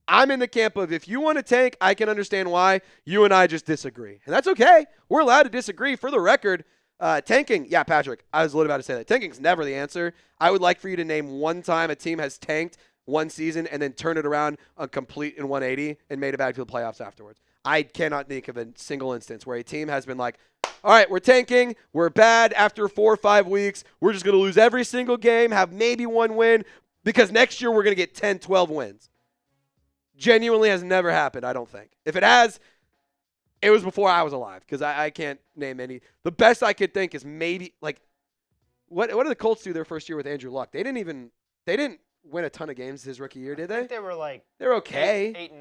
A: I'm in the camp of if you want to tank, I can understand why. You and I just disagree. And that's okay. We're allowed to disagree. For the record, tanking, yeah, Patrick, I was literally about to say that. Tanking's never the answer. I would like for you to name one time a team has tanked one season and then turn it around a complete in 180 and made it back to the playoffs afterwards. I cannot think of a single instance where a team has been like, all right, we're tanking, we're bad after 4 or 5 weeks, we're just going to lose every single game, have maybe 1 win, because next year we're going to get 10, 12 wins. Genuinely has never happened, I don't think. If it has, it was before I was alive, because I can't name any. The best I could think is maybe, like, what did the Colts do their first year with Andrew Luck? They didn't win a ton of games his rookie year, did
B: I
A: they?
B: think they were like
A: They're okay.
B: 8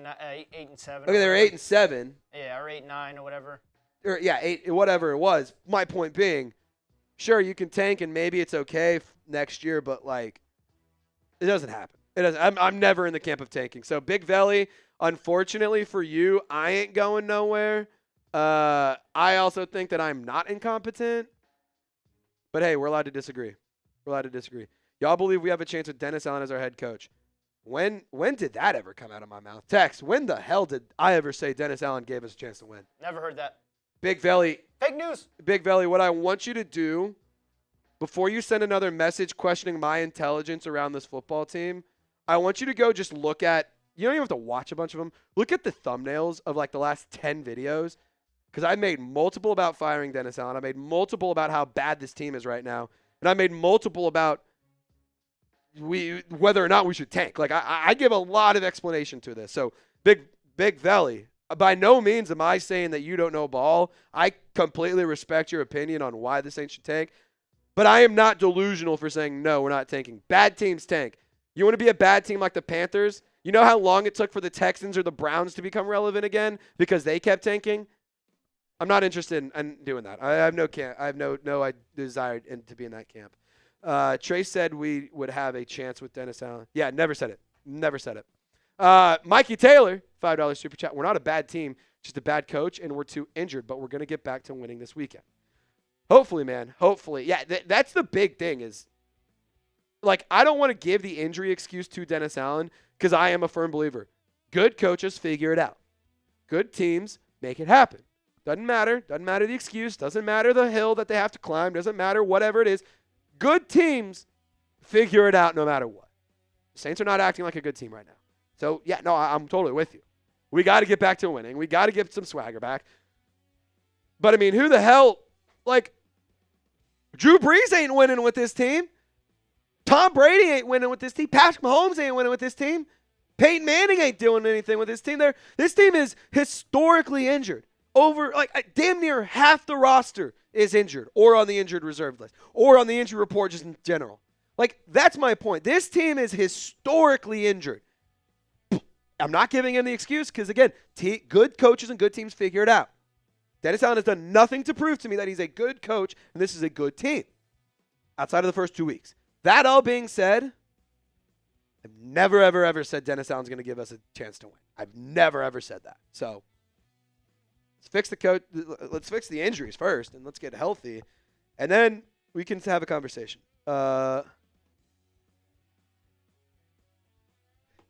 B: and 7.
A: Okay, they were 8 and 7.
B: Yeah, or 8-9 or whatever.
A: Or yeah, 8, whatever it was. My point being, sure, you can tank and maybe it's okay next year, but like, it doesn't happen. It doesn't. I'm never in the camp of tanking. So Big Valley, unfortunately for you, I ain't going nowhere. I also think that I'm not incompetent, but hey, we're allowed to disagree. We're allowed to disagree. Y'all believe we have a chance with Dennis Allen as our head coach? When did that ever come out of my mouth? Tex, when the hell did I ever say Dennis Allen gave us a chance to win?
B: Never heard that.
A: Big Valley.
B: Fake news.
A: Big Valley, what I want you to do before you send another message questioning my intelligence around this football team, I want you to go just look at, you don't even have to watch a bunch of them. Look at the thumbnails of like the last 10 videos, because I made multiple about firing Dennis Allen. I made multiple about how bad this team is right now. And I made multiple about whether or not we should tank. Like I give a lot of explanation to this. So Big Valley, by no means am I saying that you don't know ball. I completely respect your opinion on why the Saints should tank. But I am not delusional for saying, no, we're not tanking. Bad teams tank. You want to be a bad team like the Panthers? You know how long it took for the Texans or the Browns to become relevant again because they kept tanking? I'm not interested in doing that. I have no desire to be in that camp. Trey said we would have a chance with Dennis Allen. Yeah, never said it. Never said it. Mikey Taylor, $5 super chat. We're not a bad team, just a bad coach, and we're too injured, but we're going to get back to winning this weekend. Hopefully, man. Hopefully. Yeah, that's the big thing is, like, I don't want to give the injury excuse to Dennis Allen because I am a firm believer. Good coaches figure it out. Good teams make it happen. Doesn't matter. Doesn't matter the excuse. Doesn't matter the hill that they have to climb. Doesn't matter whatever it is. Good teams figure it out no matter what. The Saints are not acting like a good team right now. So, yeah, no, I'm totally with you. We got to get back to winning. We got to get some swagger back. But, I mean, who the hell, like, Drew Brees ain't winning with this team. Tom Brady ain't winning with this team. Patrick Mahomes ain't winning with this team. Peyton Manning ain't doing anything with this team. This team is historically injured. Over, like, damn near half the roster is injured or on the injured reserve list or on the injury report just in general. Like, that's my point. This team is historically injured. I'm not giving him the excuse because, again, good coaches and good teams figure it out. Dennis Allen has done nothing to prove to me that he's a good coach and this is a good team outside of the first 2 weeks. That all being said, I've never, ever, ever said Dennis Allen's going to give us a chance to win. I've never, ever said that. So let's fix the coach. Let's fix the injuries first and let's get healthy. And then we can have a conversation.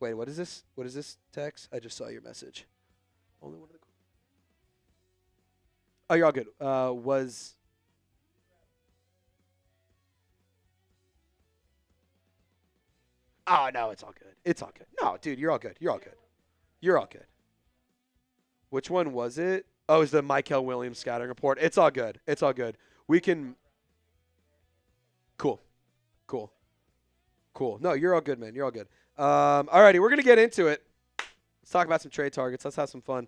A: Wait, what is this? What is this text? I just saw your message. Only one of the. Oh, you're all good. Oh, no, it's all good. It's all good. No, dude, you're all good. You're all good. You're all good. Which one was it? Oh, it was the Mykel Williams scouting report. It's all good. It's all good. We can. Cool. Cool. Cool. No, you're all good, man. You're all good. All righty, we're going to get into it. Let's talk about some trade targets. Let's have some fun.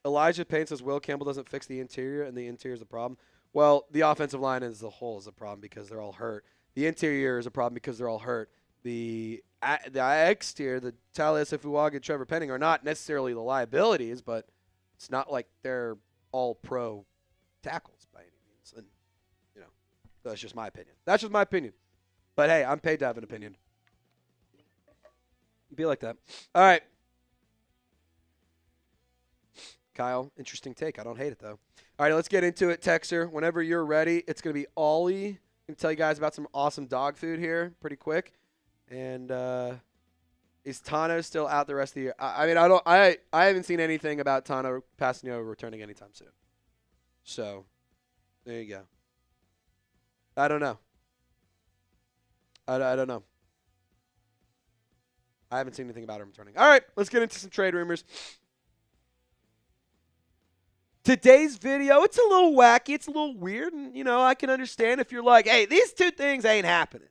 A: Elijah Payne says Will Campbell doesn't fix the interior, and the interior is the problem. Well, the offensive line as a whole is a problem because they're all hurt. The interior is a problem because they're all hurt. The exterior, the Talis Ifuaga and Trevor Penning are not necessarily the liabilities, but it's not like they're all pro tackles by any means. And, you know, that's just my opinion. That's just my opinion. But, hey, I'm paid to have an opinion. Be like that. All right. Kyle, interesting take. I don't hate it, though. All right, let's get into it, Texer. Whenever you're ready, it's going to be Ollie. I'm going to tell you guys about some awesome dog food here pretty quick. And is Tano still out the rest of the year? I haven't seen anything about Tano Passanio returning anytime soon. So, there you go. I don't know. I don't know. I haven't seen anything about him returning. All right, let's get into some trade rumors. Today's video, it's a little wacky. It's a little weird. And, you know, I can understand if you're like, hey, these two things ain't happening.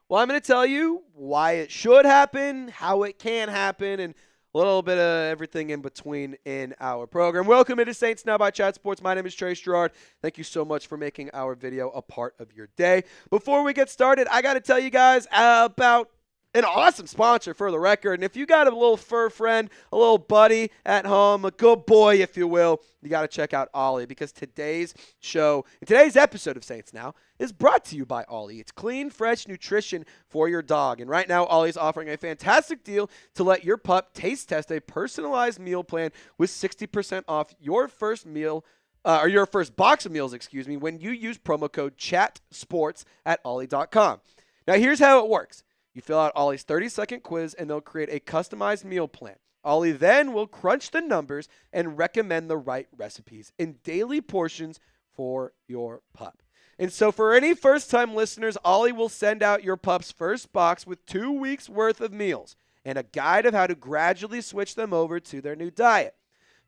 A: Well, I'm going to tell you why it should happen, how it can happen, and a little bit of everything in between in our program. Welcome into Saints Now by Chat Sports. My name is Trace Girouard. Thank you so much for making our video a part of your day. Before we get started, I got to tell you guys about an awesome sponsor for the record. And if you got a little fur friend, a little buddy at home, a good boy, if you will, you got to check out Ollie because today's episode of Saints Now is brought to you by Ollie. It's clean, fresh nutrition for your dog. And right now, Ollie's offering a fantastic deal to let your pup taste test a personalized meal plan with 60% off your first meal or your first box of meals, when you use promo code CHATSPORTS at Ollie.com. Now, here's how it works. You fill out Ollie's 30-second quiz, and they'll create a customized meal plan. Ollie then will crunch the numbers and recommend the right recipes in daily portions for your pup. And so for any first-time listeners, Ollie will send out your pup's first box with 2 weeks' worth of meals and a guide of how to gradually switch them over to their new diet.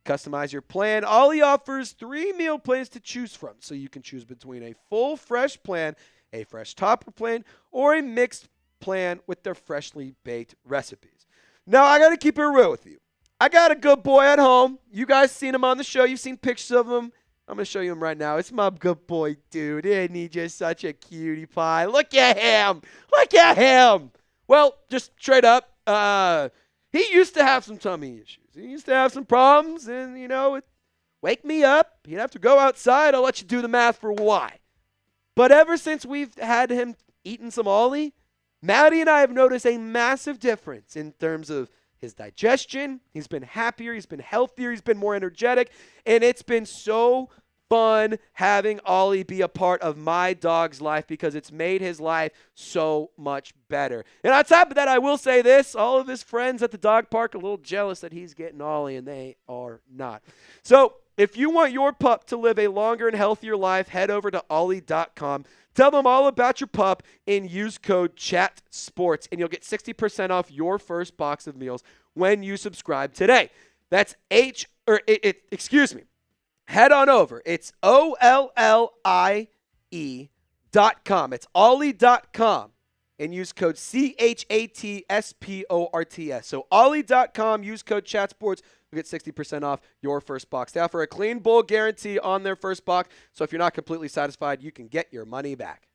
A: Customize your plan. Ollie offers 3 meal plans to choose from, so you can choose between a full fresh plan, a fresh topper plan, or a mixed plan with their freshly baked recipes. Now, I got to keep it real with you. I got a good boy at home. You guys seen him on the show. You've seen pictures of him. I'm going to show you him right now. It's my good boy, dude. Isn't he just such a cutie pie? Look at him. Look at him. Well, just straight up, he used to have some tummy issues. He used to have some problems, and, you know, wake me up. He'd have to go outside. I'll let you do the math for why. But ever since we've had him eating some Ollie, Maddie and I have noticed a massive difference in terms of his digestion. He's been happier. He's been healthier. He's been more energetic. And it's been so fun having Ollie be a part of my dog's life because it's made his life so much better. And on top of that, I will say this, all of his friends at the dog park are a little jealous that he's getting Ollie, and they are not. So if you want your pup to live a longer and healthier life, head over to Ollie.com. Tell them all about your pup and use code CHATSPORTS, and you'll get 60% off your first box of meals when you subscribe today. That's excuse me. Head on over. It's OLLIE.com. It's Ollie.com. And use code CHATSPORTS. So Ollie.com, use code ChatSports. You'll get 60% off your first box. They offer a clean bowl guarantee on their first box. So if you're not completely satisfied, you can get your money back.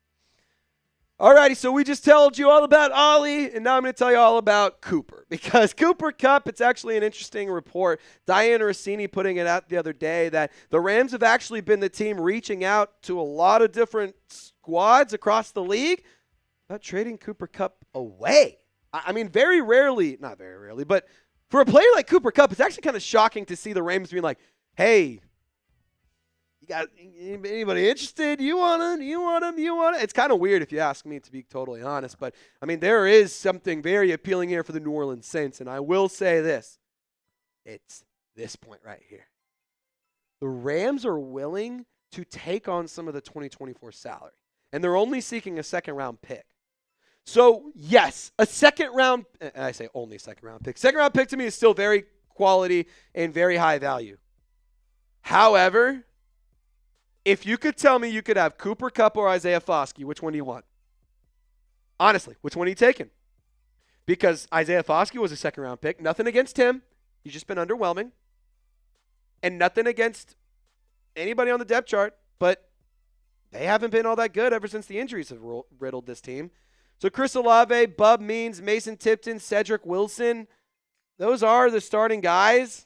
A: Alrighty, so we just told you all about Ollie, and now I'm going to tell you all about Cooper. Because Cooper Kupp, it's actually an interesting report. Diana Rossini putting it out the other day that the Rams have actually been the team reaching out to a lot of different squads across the league about trading Cooper Kupp away. I mean, very rarely, not very rarely, but for a player like Cooper Kupp, it's actually kind of shocking to see the Rams being like, hey, you got anybody interested? You want him? You want him? You want it? It's kind of weird if you ask me, to be totally honest. But, I mean, there is something very appealing here for the New Orleans Saints. And I will say this. It's this point right here. The Rams are willing to take on some of the 2024 salary. And they're only seeking a second-round pick. So, yes, a second-round – I say only second-round pick. Second-round pick to me is still very quality and very high value. However – if you could tell me you could have Cooper Kupp or Isaiah Foskey, which one do you want? Honestly, which one are you taking? Because Isaiah Foskey was a second-round pick. Nothing against him. He's just been underwhelming. And nothing against anybody on the depth chart, but they haven't been all that good ever since the injuries have riddled this team. So Chris Olave, Bub Means, Mason Tipton, Cedric Wilson, those are the starting guys.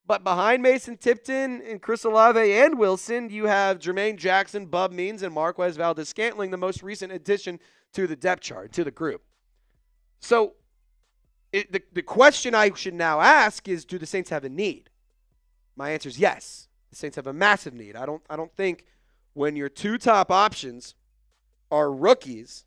A: But behind Mason Tipton and Chris Olave and Wilson, you have Jermaine Jackson, Bub Means, and Marquez Valdes-Scantling, the most recent addition to the depth chart, to the group. So the question I should now ask is, do the Saints have a need? My answer is yes. The Saints have a massive need. I don't think when your two top options are rookies,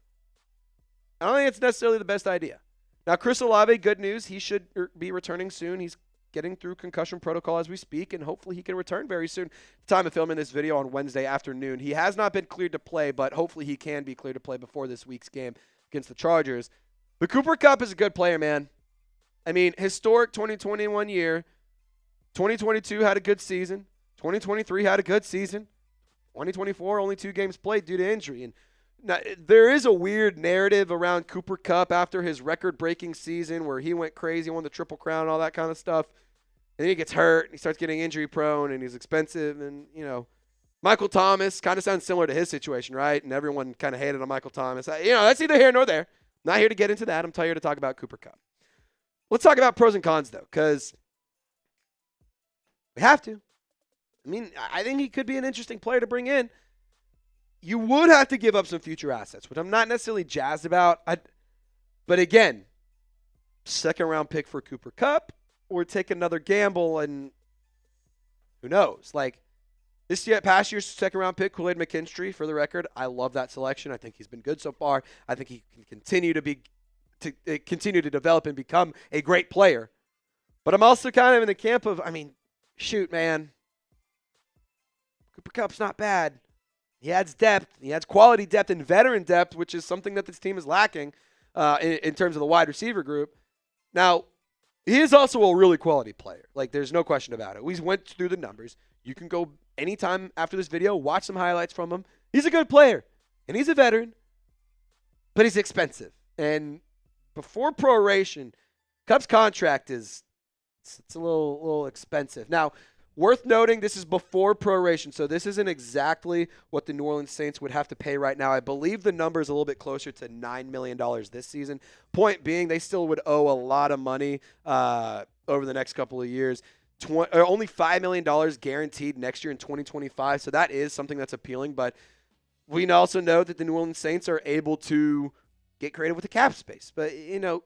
A: I don't think it's necessarily the best idea. Now, Chris Olave, good news. He should be returning soon. He's getting through concussion protocol as we speak, and hopefully he can return very soon. Time of filming this video on Wednesday afternoon. He has not been cleared to play, but hopefully he can be cleared to play before this week's game against the Chargers. But Cooper Kupp is a good player, man. I mean, historic 2021 year. 2022 had a good season. 2023 had a good season. 2024, only 2 games played due to injury. And now, there is a weird narrative around Cooper Kupp after his record-breaking season where he went crazy, won the Triple Crown and all that kind of stuff. And then he gets hurt, and he starts getting injury-prone, and he's expensive. And, you know, Michael Thomas kind of sounds similar to his situation, right? And everyone kind of hated on Michael Thomas. You know, that's neither here nor there. Not here to get into that. I'm here to talk about Cooper Kupp. Let's talk about pros and cons, though, because we have to. I mean, I think he could be an interesting player to bring in. You would have to give up some future assets, which I'm not necessarily jazzed about. But again, second-round pick for Cooper Kupp, or take another gamble, and who knows? Like, past year's second-round pick, Kool-Aid McKinstry, for the record, I love that selection. I think he's been good so far. I think he can continue to develop and become a great player. But I'm also kind of in the camp of, I mean, shoot, man. Cooper Kupp's not bad. He adds depth. He adds quality depth and veteran depth, which is something that this team is lacking in terms of the wide receiver group. Now, he is also a really quality player. Like, there's no question about it. We went through the numbers. You can go anytime after this video, watch some highlights from him. He's a good player, and he's a veteran, but he's expensive. And before proration, Kupp's contract it's a little expensive. Now, worth noting, this is before proration, so this isn't exactly what the New Orleans Saints would have to pay right now. I believe the number is a little bit closer to $9 million this season. Point being, they still would owe a lot of money over the next couple of years. Only $5 million guaranteed next year in 2025, so that is something that's appealing. But we also know that the New Orleans Saints are able to get creative with the cap space. But, you know,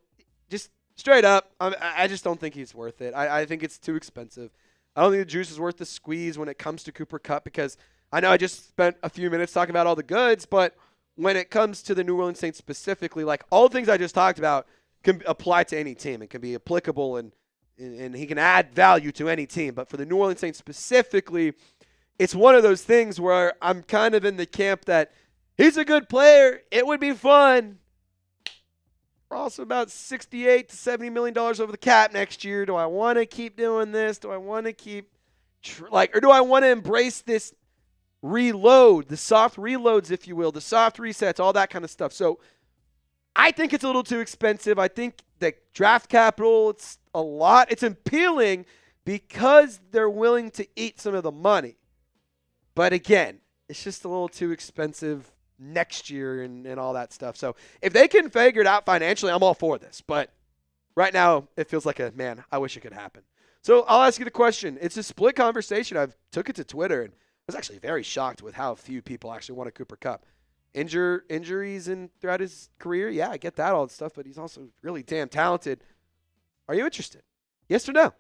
A: just straight up, I just don't think he's worth it. I think it's too expensive. I don't think the juice is worth the squeeze when it comes to Cooper Kupp, because I know I just spent a few minutes talking about all the goods, but when it comes to the New Orleans Saints specifically, like all the things I just talked about can apply to any team. It can be applicable and he can add value to any team. But for the New Orleans Saints specifically, it's one of those things where I'm kind of in the camp that he's a good player. It would be fun. We're also about $68 to $70 million over the cap next year. Do I want to keep doing this? Do I want to keep or do I want to embrace this reload, the soft reloads, if you will, the soft resets, all that kind of stuff? So I think it's a little too expensive. I think the draft capital, it's a lot. It's appealing because they're willing to eat some of the money. But again, it's just a little too expensive next year and all that stuff. So if they can figure it out financially, I'm all for this. But right now, it feels like I wish it could happen. So I'll ask you the question. It's a split conversation. I've took it to Twitter, and I was actually very shocked with how few people actually want a Cooper Kupp. Injuries throughout his career, yeah, I get that, all that stuff, but he's also really damn talented. Are you interested? Yes or no?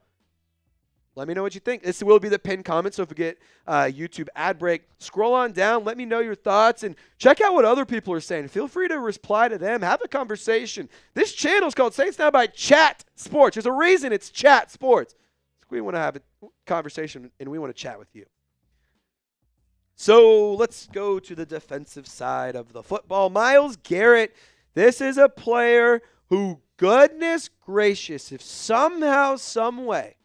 A: Let me know what you think. This will be the pinned comment, so if we get YouTube ad break, scroll on down. Let me know your thoughts, and check out what other people are saying. Feel free to reply to them. Have a conversation. This channel is called Saints Now by Chat Sports. There's a reason it's Chat Sports. So we want to have a conversation, and we want to chat with you. So let's go to the defensive side of the football. Myles Garrett, this is a player who, goodness gracious, if somehow, some way,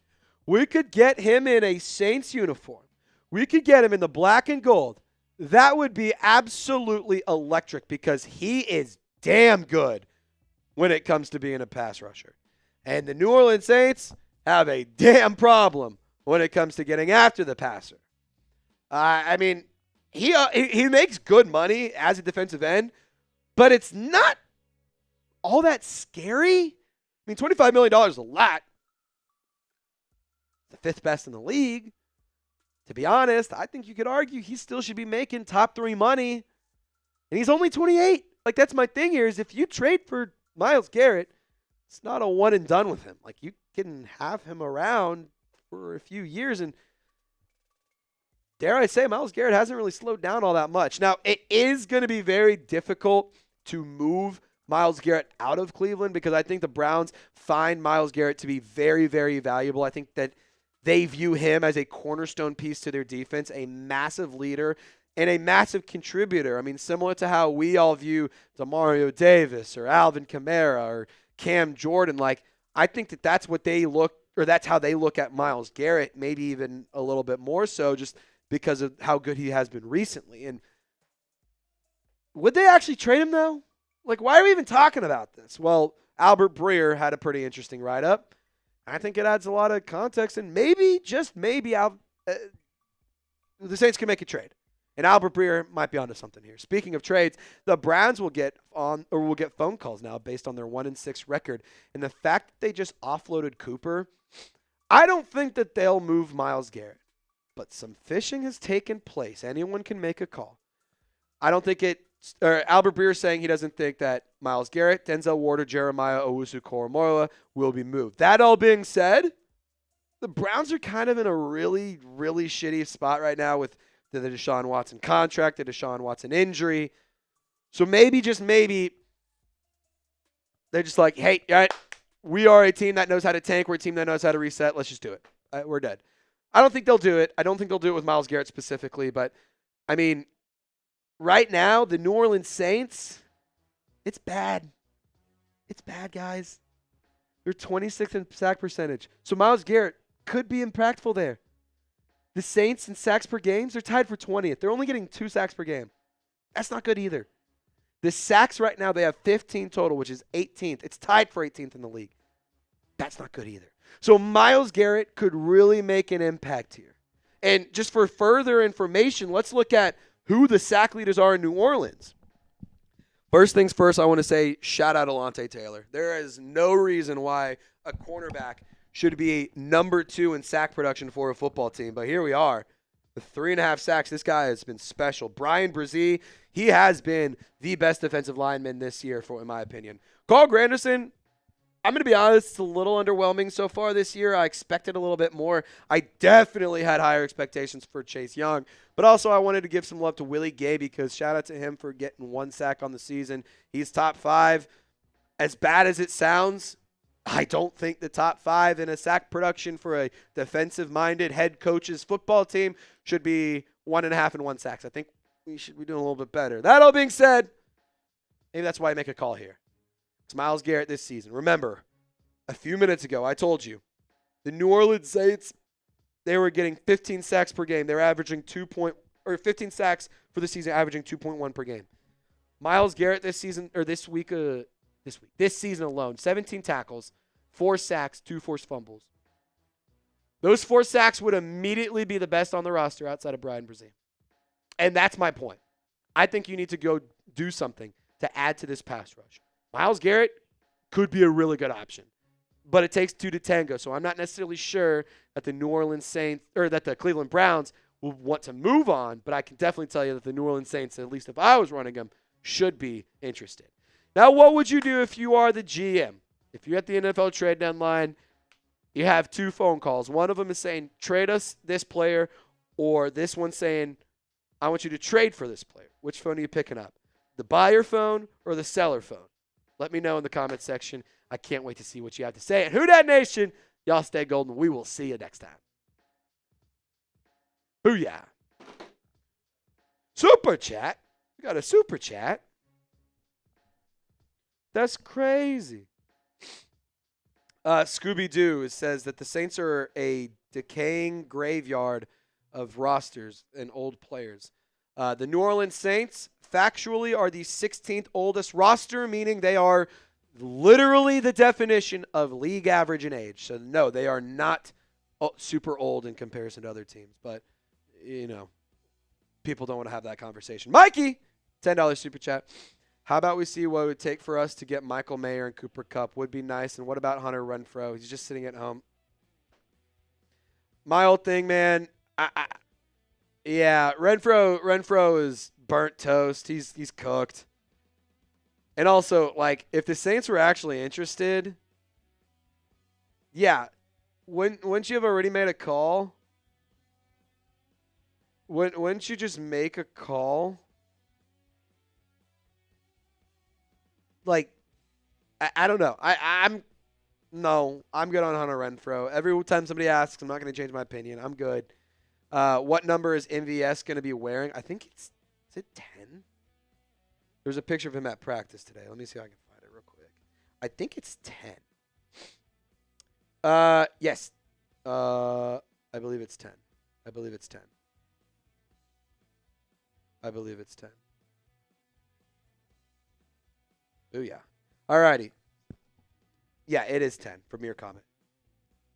A: we could get him in a Saints uniform, we could get him in the black and gold, that would be absolutely electric because he is damn good when it comes to being a pass rusher. And the New Orleans Saints have a damn problem when it comes to getting after the passer. I mean, he makes good money as a defensive end, but it's not all that scary. I mean, $25 million is a lot. The fifth best in the league. To be honest, I think you could argue he still should be making top 3 money, and he's only 28. Like, that's my thing here is if you trade for Myles Garrett, it's not a one and done with him. Like, you can have him around for a few years, and dare I say, Myles Garrett hasn't really slowed down all that much. Now, it is going to be very difficult to move Myles Garrett out of Cleveland because I think the Browns find Myles Garrett to be very, very valuable. I think that they view him as a cornerstone piece to their defense, a massive leader, and a massive contributor. I mean, similar to how we all view Demario Davis or Alvin Kamara or Cam Jordan. Like, I think that that's what they look, or that's how they look at Myles Garrett, maybe even a little bit more so just because of how good he has been recently. And would they actually trade him, though? Like, why are we even talking about this? Well, Albert Breer had a pretty interesting write-up. I think it adds a lot of context, and maybe, just maybe, the Saints can make a trade. And Albert Breer might be onto something here. Speaking of trades, the Browns will get phone calls now based on their 1-6 record. And the fact that they just offloaded Cooper, I don't think that they'll move Myles Garrett. But some fishing has taken place. Anyone can make a call. I don't think Albert Breer is saying he doesn't think that Myles Garrett, Denzel Ward, or Jeremiah Owusu-Koramoah will be moved. That all being said, the Browns are kind of in a really, really shitty spot right now with the Deshaun Watson contract, the Deshaun Watson injury. So maybe, just maybe, they're just like, hey, all right, we are a team that knows how to tank. We're a team that knows how to reset. Let's just do it. We're dead. I don't think they'll do it. I don't think they'll do it with Myles Garrett specifically. But, I mean, right now, the New Orleans Saints, it's bad. It's bad, guys. They're 26th in sack percentage. So Myles Garrett could be impactful there. The Saints in sacks per game, they're tied for 20th. They're only getting 2 sacks per game. That's not good either. The sacks right now, they have 15 total, which is 18th. It's tied for 18th in the league. That's not good either. So Myles Garrett could really make an impact here. And just for further information, let's look at who the sack leaders are in New Orleans. First things first, I want to say shout out Alontae Taylor. There is no reason why a cornerback should be number 2 in sack production for a football team. But here we are. With 3.5 sacks, this guy has been special. Brian Brzee, he has been the best defensive lineman this year, in my opinion. Carl Granderson, I'm going to be honest, it's a little underwhelming so far this year. I expected a little bit more. I definitely had higher expectations for Chase Young. But also I wanted to give some love to Willie Gay because shout out to him for getting 1 sack on the season. He's top 5. As bad as it sounds, I don't think the top 5 in a sack production for a defensive-minded head coach's football team should be 1.5 and 1 sacks. I think we should be doing a little bit better. That all being said, maybe that's why I make a call here. It's Myles Garrett this season. Remember, a few minutes ago, I told you, the New Orleans Saints, they were getting 15 sacks per game. They're averaging 15 sacks for the season, averaging 2.1 per game. Myles Garrett this season, or this season alone, 17 tackles, 4 sacks, 2 forced fumbles. Those 4 sacks would immediately be the best on the roster outside of Brian Brzee. And that's my point. I think you need to go do something to add to this pass rush. Myles Garrett could be a really good option, but it takes 2 to tango. So I'm not necessarily sure that the New Orleans Saints or that the Cleveland Browns will want to move on, but I can definitely tell you that the New Orleans Saints, at least if I was running them, should be interested. Now, what would you do if you are the GM? If you're at the NFL trade deadline, you have 2 phone calls. One of them is saying, trade us this player, or this one saying, I want you to trade for this player. Which phone are you picking up? The buyer phone or the seller phone? Let me know in the comment section. I can't wait to see what you have to say. And Who Dat Nation, y'all stay golden. We will see you next time. Booyah. Super chat. We got a super chat. That's crazy. Scooby-Doo says that the Saints are a decaying graveyard of rosters and old players. The New Orleans Saints factually are the 16th oldest roster, meaning they are literally the definition of league average in age. So, no, they are not super old in comparison to other teams. But, you know, people don't want to have that conversation. Mikey, $10 super chat. How about we see what it would take for us to get Michael Mayer and Cooper Kupp? Would be nice. And what about Hunter Renfrow? He's just sitting at home. My old thing, man. Yeah, Renfrow is burnt toast. He's cooked. And also, like, if the Saints were actually interested, yeah, wouldn't you have already made a call? Wouldn't you just make a call? Like, I don't know. I'm good on Hunter Renfrow. Every time somebody asks, I'm not going to change my opinion. I'm good. What number is MVS going to be wearing? I think is it 10? There's a picture of him at practice today. Let me see if I can find it real quick. I think it's 10. Yes. I believe it's 10. I believe it's 10. Ooh, yeah. Alrighty. Yeah, it is 10 from your comment.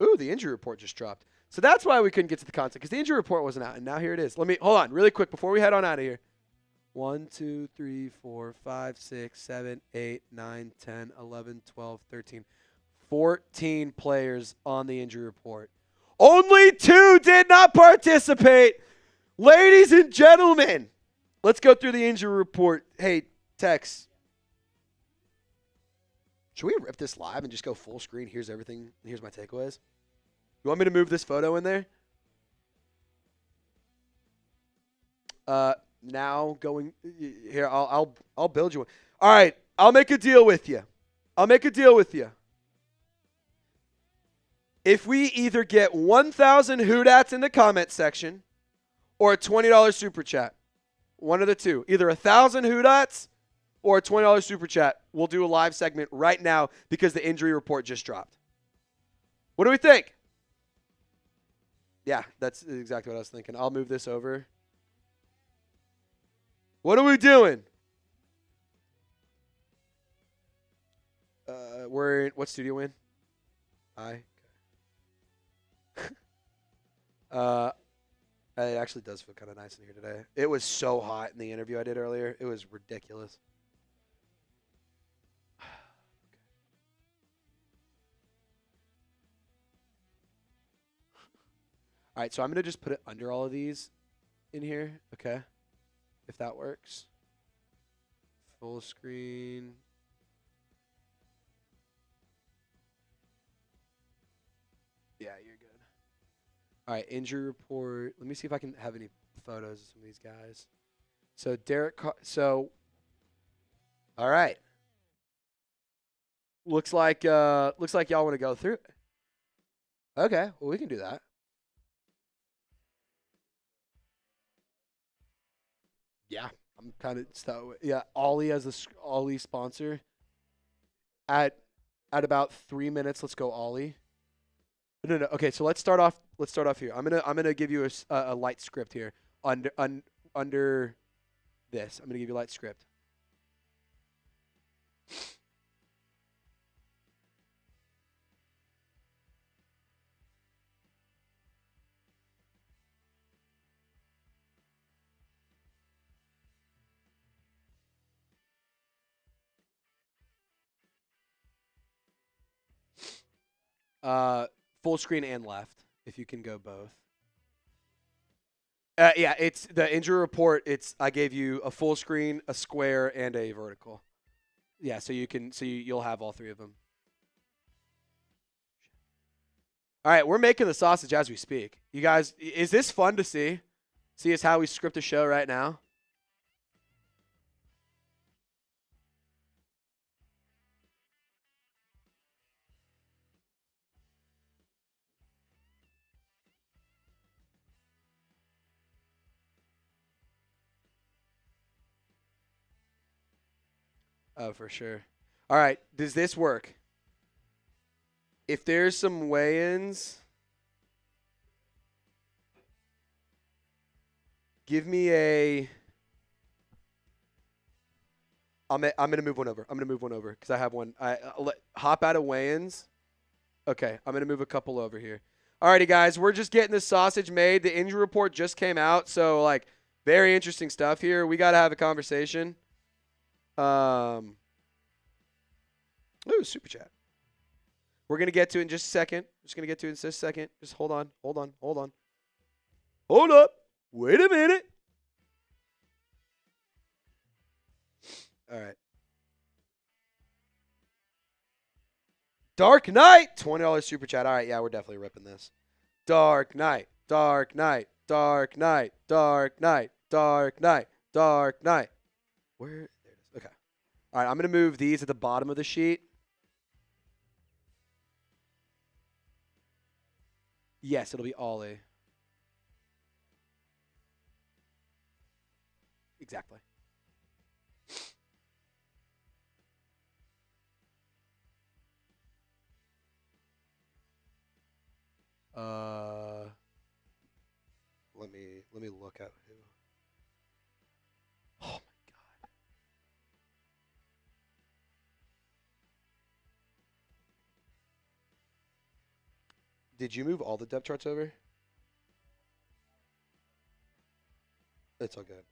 A: Ooh, the injury report just dropped. So that's why we couldn't get to the content, because the injury report wasn't out, and now here it is. Hold on really quick before we head on out of here. 1, 2, 3, 4, 5, 6, 7, 8, 9, 10, 11, 12, 13. 14 players on the injury report. Only 2 did not participate. Ladies and gentlemen, let's go through the injury report. Hey, Tex. Should we rip this live and just go full screen? Here's everything. Here's my takeaways. You want me to move this photo in there? Now going here, I'll build you one. All right, I'll make a deal with you. If we either get 1,000 Hoodats in the comment section or a $20 super chat, one of the two, either 1,000 Hoodats or a $20 super chat, we'll do a live segment right now because the injury report just dropped. What do we think? Yeah, that's exactly what I was thinking. I'll move this over. What are we doing? We're in, what studio we in? It actually does feel kind of nice in here today. It was so hot in the interview I did earlier. It was ridiculous. All right, so I'm going to just put it under all of these in here, okay? If that works. Full screen. Yeah, you're good. All right, injury report. Let me see if I can have any photos of some of these guys. So all right. Looks like y'all want to go through it. Okay, well we can do that. Yeah, I'm kind of yeah. Ollie as Ollie sponsor at about 3 minutes. Let's go Ollie. No. Okay, so let's start off. Let's start off here. I'm gonna give you a light script here under this. I'm gonna give you a light script. Full screen and left if you can go both. Yeah, it's the injury report. I gave you a full screen, a square, and a vertical. Yeah, so you'll have all three of them. All right, we're making the sausage as we speak. You guys, is this fun to see? See us how we script a show right now? Oh, for sure. All right, does this work? If there's some weigh-ins, give me a. I'm gonna move one over. I'm gonna move one over because I have one. Hop out of weigh-ins. Okay, I'm gonna move a couple over here. Alrighty, guys, we're just getting the sausage made. The injury report just came out, so like very interesting stuff here. We gotta have a conversation. Ooh, super chat. We're gonna get to it in just a second. Just gonna get to it in just a second. Just hold on. Hold up. Wait a minute. All right. Dark Knight, $20 super chat. All right, yeah, we're definitely ripping this. Dark Knight. Where? There it is. Okay. All right, I'm going to move these at the bottom of the sheet. Yes, it'll be Ollie. Exactly. Let me look at who. Oh my god. Did you move all the depth charts over? It's all good.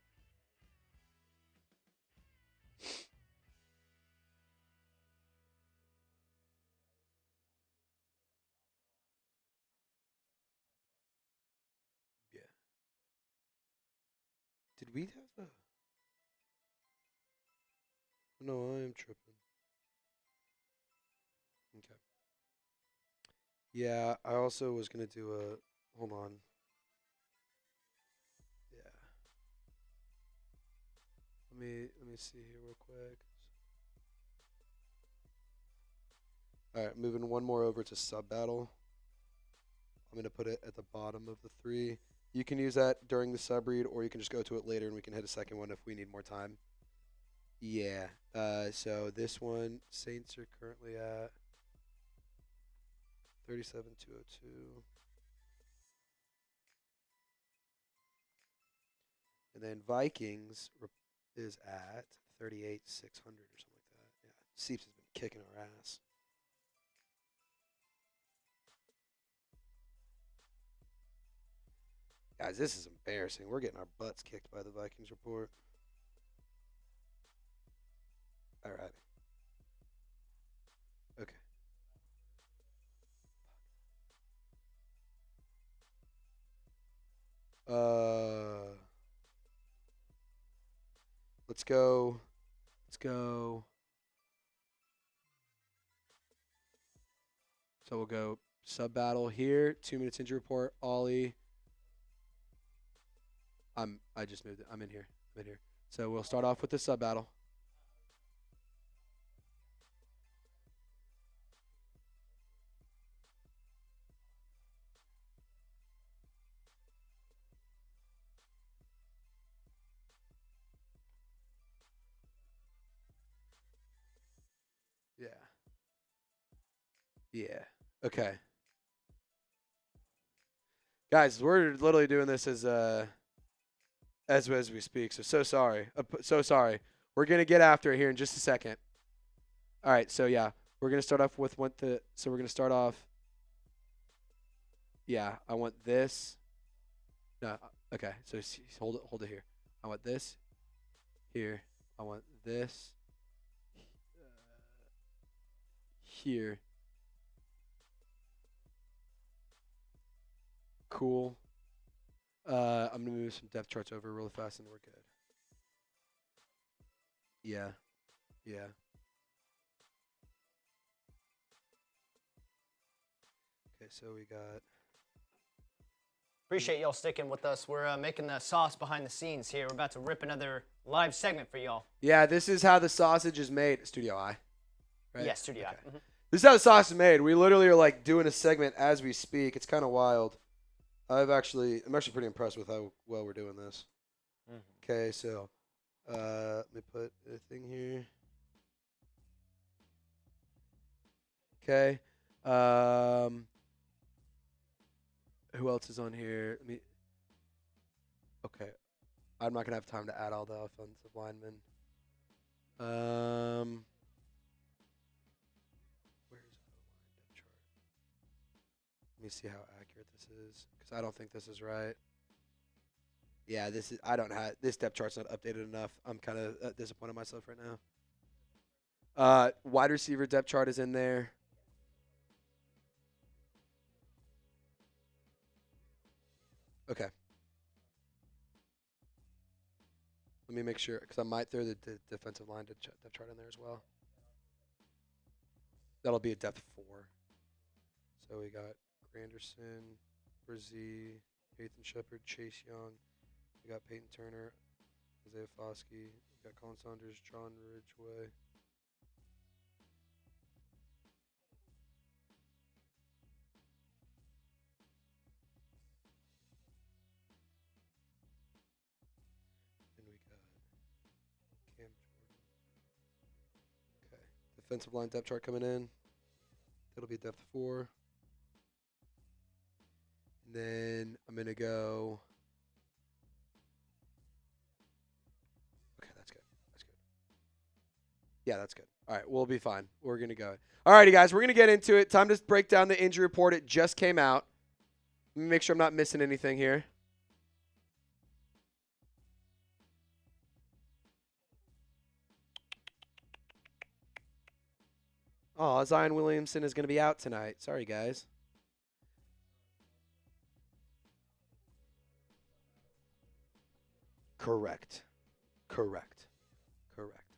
A: Yeah. Did we have the? No, I am tripping. Okay. Yeah, I also was gonna do a. Hold on. Yeah. Let me see here real quick. All right, moving one more over to sub battle. I'm gonna put it at the bottom of the three. You can use that during the sub read, or you can just go to it later, and we can hit a second one if we need more time. Yeah. So this one, Saints are currently at 37,202. And then Vikings is at 38,600 or something like that. Yeah, Seeps has been kicking our ass. Guys, this is embarrassing. We're getting our butts kicked by the Vikings report. All right. Okay. Let's go. Let's go. So we'll go Sub battle here. 2 minutes injury report. Ollie. I just moved it. I'm in here. So we'll start off with the sub battle. Yeah. Yeah. Okay. Guys, we're literally doing this as we speak. So sorry. So sorry. We're gonna get after it here in just a second. All right. So yeah, we're gonna start off with So we're gonna start off. Yeah, I want this. No. Okay. So hold it here. I want this here. I want this here. Cool. I'm gonna move some depth charts over really fast and we're good. Yeah. Yeah. Okay, so we got.
B: Appreciate y'all sticking with us. We're making the sauce behind the scenes here. We're about to rip another live segment for y'all.
A: Yeah, this is how the sausage is made. Studio I. Right?
B: Yeah, Studio I. Mm-hmm.
A: This is how the sausage is made. We literally are like doing a segment as we speak. It's kind of wild. I'm actually pretty impressed with how well we're doing this. Mm-hmm. Okay, so let me put a thing here. Okay. Who else is on here? Okay. I'm not gonna have time to add all the offensive linemen. Where's the line depth chart? Let me see how accurate this is, because I don't think this is right. Yeah, this depth chart's not updated enough. I'm kind of disappointed in myself right now. Wide receiver depth chart is in there. Okay. Let me make sure, because I might throw the defensive line depth chart in there as well. That'll be a depth 4. So we got Granderson, Brzee, Nathan Shepard, Chase Young. We got Peyton Turner, Isaiah Foskey. We got Colin Saunders, John Ridgeway. And we got Cam Jordan. Okay. Defensive line depth chart coming in. That'll be depth 4. And then I'm going to go. Okay, that's good. That's good. Yeah, that's good. All right, we'll be fine. We're going to go. All righty, guys, we're going to get into it. Time to break down the injury report. It just came out. Let me make sure I'm not missing anything here. Oh, Zion Williamson is going to be out tonight. Sorry, guys. Correct.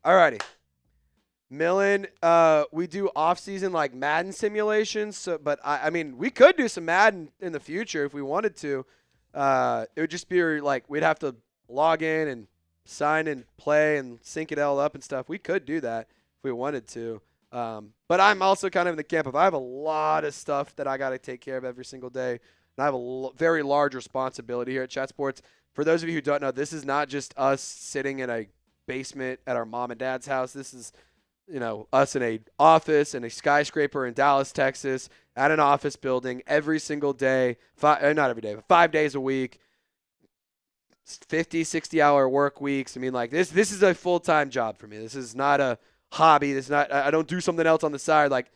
A: All righty. Millen, we do off-season like Madden simulations, but I mean, we could do some Madden in the future if we wanted to. It would just be like we'd have to log in and sign and play and sync it all up and stuff. We could do that if we wanted to. But I'm also kind of in the camp of I have a lot of stuff that I got to take care of every single day. And I have a very large responsibility here at Chat Sports. For those of you who don't know, this is not just us sitting in a basement at our mom and dad's house. This is, us in a office in a skyscraper in Dallas, Texas, at an office building every single day. Not every day, but 5 days a week. 50, 60-hour work weeks. I mean, like this is a full-time job for me. This is not a hobby. This is not. I don't do something else on the side. Like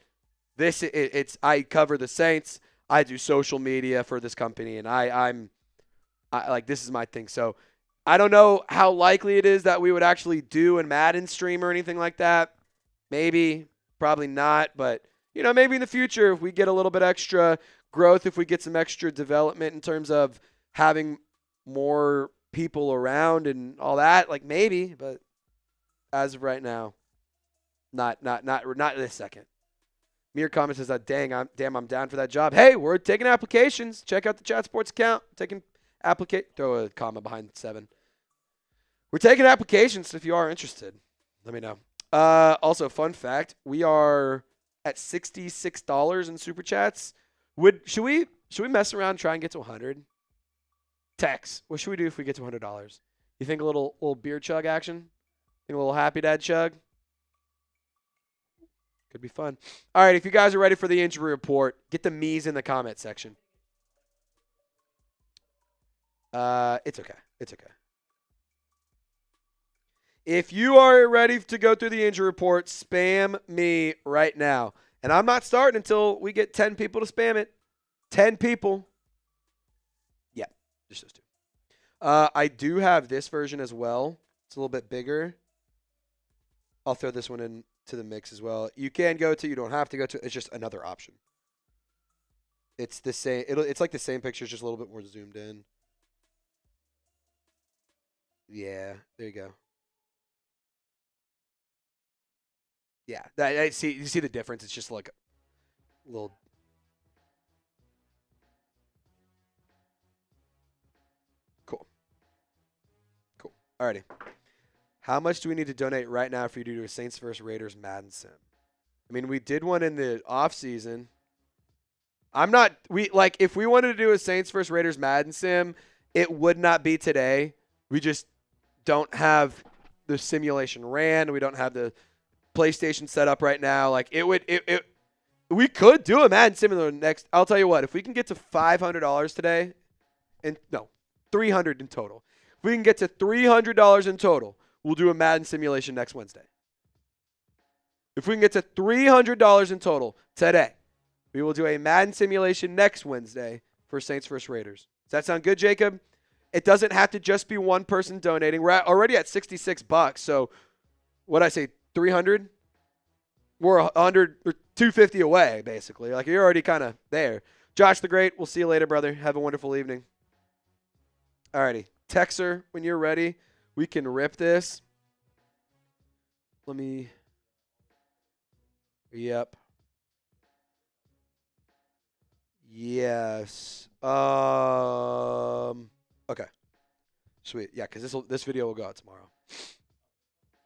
A: this, it's. I cover the Saints. I do social media for this company, and I'm like this is my thing. So I don't know how likely it is that we would actually do a Madden stream or anything like that. Maybe, probably not. But maybe in the future if we get a little bit extra growth, if we get some extra development in terms of having more people around and all that, like maybe. But as of right now. Not this second. Mere comment says that, damn, I'm down for that job. Hey, we're taking applications. Check out the Chat Sports account. Throw a comma behind 7. We're taking applications if you are interested. Let me know. Also, fun fact, we are at $66 in Super Chats. Should we mess around and try and get to 100? Tex, what should we do if we get to $100? You think a little beer chug action? Think a little happy dad chug? Could be fun. All right, if you guys are ready for the injury report, get the me's in the comment section. It's okay. It's okay. If you are ready to go through the injury report, spam me right now. And I'm not starting until we get 10 people to spam it. 10 people. Yeah, just those 2. I do have this version as well. It's a little bit bigger. I'll throw this one into the mix as well. You can go to, you don't have to go to. It's just another option. It's the same. It's like the same picture, just a little bit more zoomed in. Yeah, there you go. Yeah, you see the difference. It's just like a little. Cool. Alrighty. How much do we need to donate right now for you to do a Saints vs. Raiders Madden sim? I mean, we did one in the off season. If we wanted to do a Saints vs. Raiders Madden sim, it would not be today. We just don't have the simulation ran. We don't have the PlayStation set up right now. We could do a Madden similar next. I'll tell you what, if we can get to $500 today, $300 in total. If we can get to $300 in total, we'll do a Madden simulation next Wednesday. If we can get to $300 in total today, we will do a Madden simulation next Wednesday for Saints vs. Raiders. Does that sound good, Jacob? It doesn't have to just be one person donating. We're already at $66. So what I say, 300? We're 100 or 250 away, basically. Like, you're already kind of there. Josh the Great, we'll see you later, brother. Have a wonderful evening. Alrighty. Texer, when you're ready, we can rip this. Yep. Yes. Okay. Sweet. Yeah, because this video will go out tomorrow.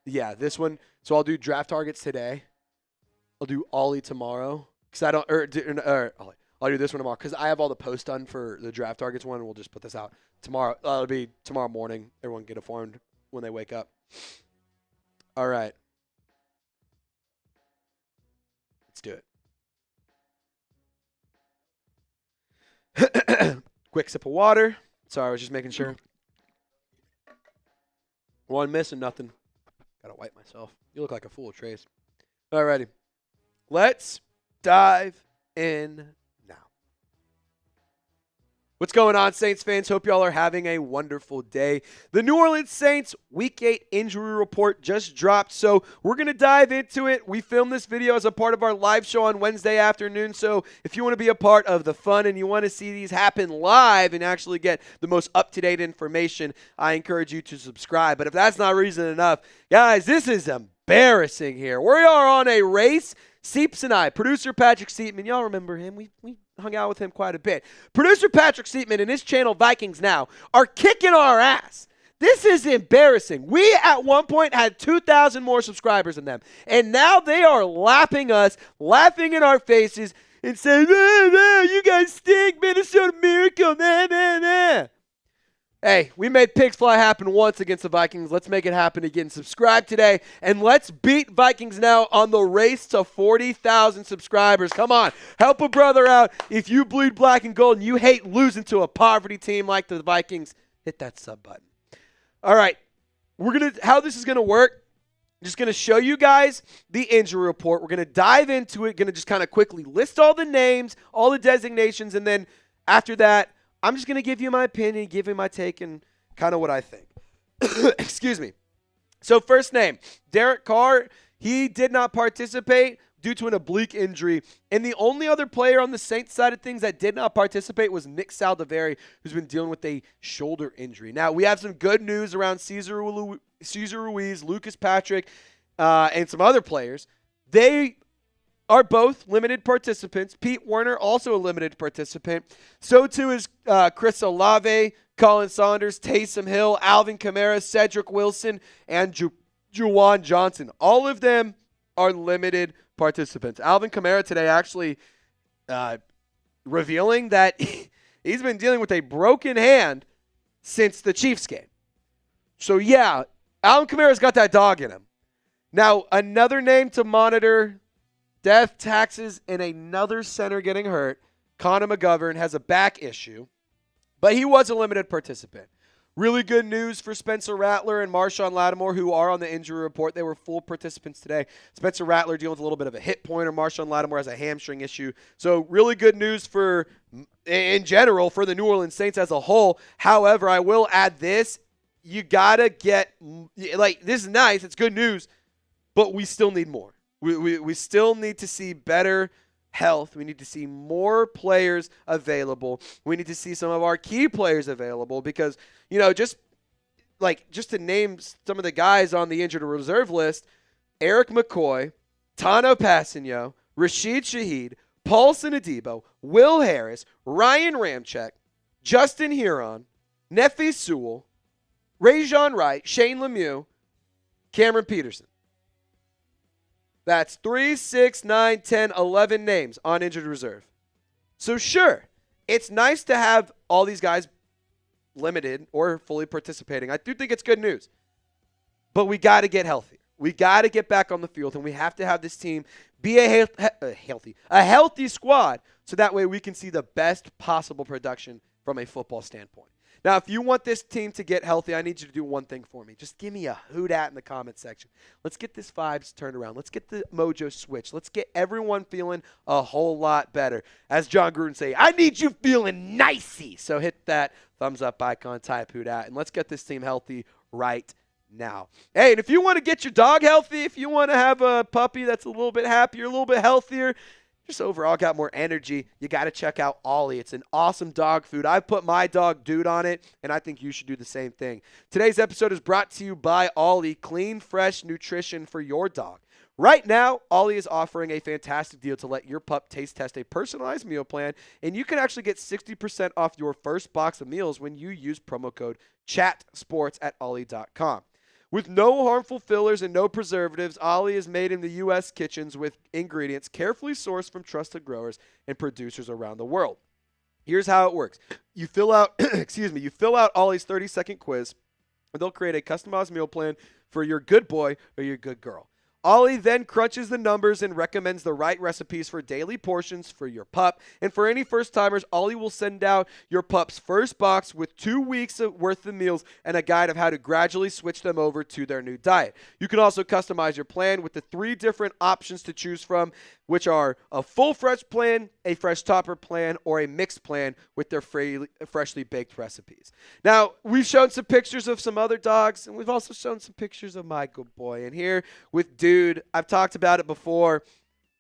A: Yeah, this one. So I'll do draft targets today. I'll do Ollie tomorrow. Because I don't, Ollie. I'll do this one tomorrow because I have all the posts done for the draft targets one. And we'll just put this out tomorrow. It'll be tomorrow morning. Everyone get informed when they wake up. All right. Let's do it. Quick sip of water. Sorry, I was just making sure. One missing, nothing. Gotta wipe myself. You look like a fool, Trace. Alrighty. Let's dive in now. What's going on, Saints fans? Hope y'all are having a wonderful day. The New Orleans Saints Week 8 injury report just dropped, so we're going to dive into it. We filmed this video as a part of our live show on Wednesday afternoon, so if you want to be a part of the fun and you want to see these happen live and actually get the most up-to-date information, I encourage you to subscribe. But if that's not reason enough, guys, this is embarrassing here. We are on a race. Seeps and I, producer Patrick Seatman, y'all remember him. We hung out with him quite a bit. Producer Patrick Seatman and his channel Vikings Now are kicking our ass. This is embarrassing. We at one point had 2,000 more subscribers than them, and now they are lapping us, laughing in our faces, and saying, you guys stink, Minnesota Miracle, nah. Hey, we made Pigs Fly happen once against the Vikings. Let's make it happen again. Subscribe today, and let's beat Vikings Now on the race to 40,000 subscribers. Come on, help a brother out. If you bleed black and gold and you hate losing to a poverty team like the Vikings, hit that sub button. All right, how this is going to work, I'm just going to show you guys the injury report. We're going to dive into it, going to just kind of quickly list all the names, all the designations, and then after that, I'm just going to give you my opinion, give you my take, and kind of what I think. Excuse me. So first name, Derek Carr. He did not participate due to an oblique injury. And the only other player on the Saints side of things that did not participate was Nick Saldiveri, who's been dealing with a shoulder injury. Now, we have some good news around Cesar Ruiz, Lucas Patrick, and some other players. They are both limited participants. Pete Werner, also a limited participant. So too is Chris Olave, Colin Saunders, Taysom Hill, Alvin Kamara, Cedric Wilson, and Juwan Johnson. All of them are limited participants. Alvin Kamara today actually revealing that he's been dealing with a broken hand since the Chiefs game. So, yeah, Alvin Kamara's got that dog in him. Now, another name to monitor, death, taxes, and another center getting hurt. Connor McGovern has a back issue, but he was a limited participant. Really good news for Spencer Rattler and Marshawn Lattimore, who are on the injury report. They were full participants today. Spencer Rattler dealing with a little bit of a hip pointer. Marshawn Lattimore has a hamstring issue. So really good news in general for the New Orleans Saints as a whole. However, I will add this. You got to get – this is nice. It's good news, but we still need more. We still need to see better health. We need to see more players available. We need to see some of our key players available because – just to name some of the guys on the injured reserve list, Eric McCoy, Tano Passanio, Rashid Shaheed, Paulson Adebo, Will Harris, Ryan Ramczyk, Justin Huron, Nefi Sewell, Rajon Wright, Shane Lemieux, Cameron Peterson. That's 3, 6, 9, 10, 11 names on injured reserve. So sure, it's nice to have all these guys limited or fully participating. I do think it's good news. But we got to get healthy. We got to get back on the field, and we have to have this team be a healthy squad so that way we can see the best possible production from a football standpoint. Now, if you want this team to get healthy, I need you to do one thing for me. Just give me a hoot at in the comment section. Let's get this vibes turned around. Let's get the mojo switched. Let's get everyone feeling a whole lot better. As John Gruden say, I need you feeling nicey. So hit that thumbs up icon, type hoot at, and let's get this team healthy right now. Hey, and if you want to get your dog healthy, if you want to have a puppy that's a little bit happier, a little bit healthier, just overall got more energy, you got to check out Ollie. It's an awesome dog food. I've put my dog Dude on it, and I think you should do the same thing. Today's episode is brought to you by Ollie, clean, fresh nutrition for your dog. Right now, Ollie is offering a fantastic deal to let your pup taste test a personalized meal plan, and you can actually get 60% off your first box of meals when you use promo code CHATSPORTS at Ollie.com. With no harmful fillers and no preservatives, Ollie is made in the U.S. kitchens with ingredients carefully sourced from trusted growers and producers around the world. Here's how it works. You fill out, you fill out Ollie's 30-second quiz, and they'll create a customized meal plan for your good boy or your good girl. Ollie then crunches the numbers and recommends the right recipes for daily portions for your pup. And for any first-timers, Ollie will send out your pup's first box with 2 weeks worth of meals and a guide of how to gradually switch them over to their new diet. You can also customize your plan with the 3 different options to choose from, which are a full fresh plan, a fresh topper plan, or a mixed plan with their freshly baked recipes. Now, we've shown some pictures of some other dogs, and we've also shown some pictures of my good boy. And here with Dude, I've talked about it before,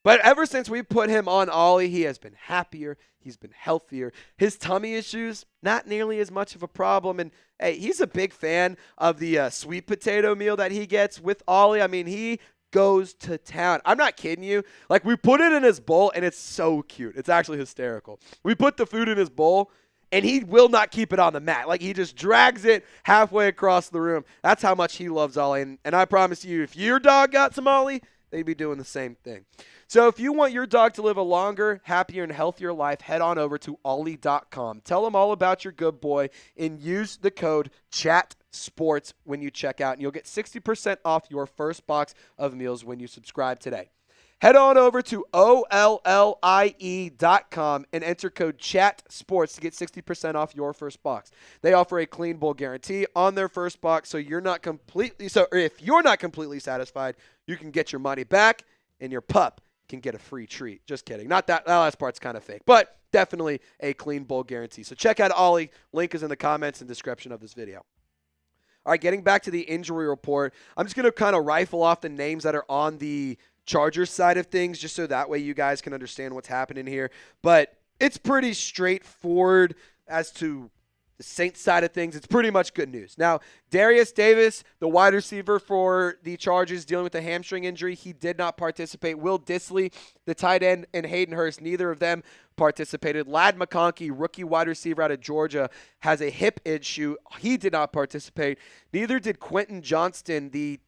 A: but ever since we put him on Ollie, he has been happier. He's been healthier. His tummy issues, not nearly as much of a problem. And, hey, he's a big fan of the sweet potato meal that he gets with Ollie. I mean, he goes to town. I'm not kidding you. Like, we put it in his bowl, and it's so cute. It's actually hysterical. We put the food in his bowl, and he will not keep it on the mat. Like, he just drags it halfway across the room. That's how much he loves Ollie. And I promise you, if your dog got some Ollie, they'd be doing the same thing. So if you want your dog to live a longer, happier, and healthier life, head on over to Ollie.com. Tell them all about your good boy and use the code CHATSPORTS when you check out, and you'll get 60% off your first box of meals when you subscribe today. Head on over to OLLIE.com and enter code CHATSPORTS to get 60% off your first box. They offer a clean bowl guarantee on their first box, so if you're not completely satisfied, you can get your money back, and your pup can get a free treat. Just kidding. Not that last part's kind of fake, but definitely a clean bowl guarantee. So check out Ollie. Link is in the comments and description of this video. All right, getting back to the injury report, I'm just going to kind of rifle off the names that are on the Chargers side of things, just so that way you guys can understand what's happening here. But it's pretty straightforward as to the Saints side of things, it's pretty much good news. Now, Darius Davis, the wide receiver for the Chargers, dealing with a hamstring injury. He did not participate. Will Dissly, the tight end, and Hayden Hurst, neither of them participated. Ladd McConkey, rookie wide receiver out of Georgia, has a hip issue. He did not participate. Neither did Quentin Johnston, the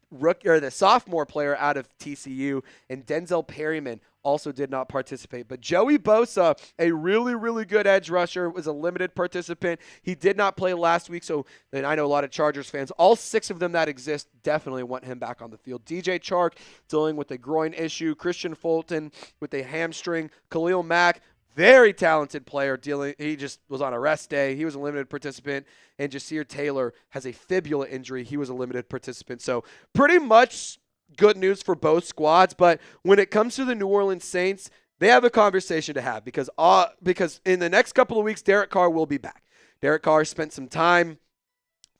A: sophomore player out of TCU, and Denzel Perryman also did not participate. But Joey Bosa, a really, really good edge rusher, was a limited participant. He did not play last week, so and I know a lot of Chargers fans, all 6 of them that exist, definitely want him back on the field. DJ Chark dealing with a groin issue. Christian Fulton with a hamstring. Khalil Mack, very talented player, he just was on a rest day. He was a limited participant. And Jasir Taylor has a fibula injury. He was a limited participant. So pretty much good news for both squads. But when it comes to the New Orleans Saints, they have a conversation to have because in the next couple of weeks, Derek Carr will be back. Derek Carr spent some time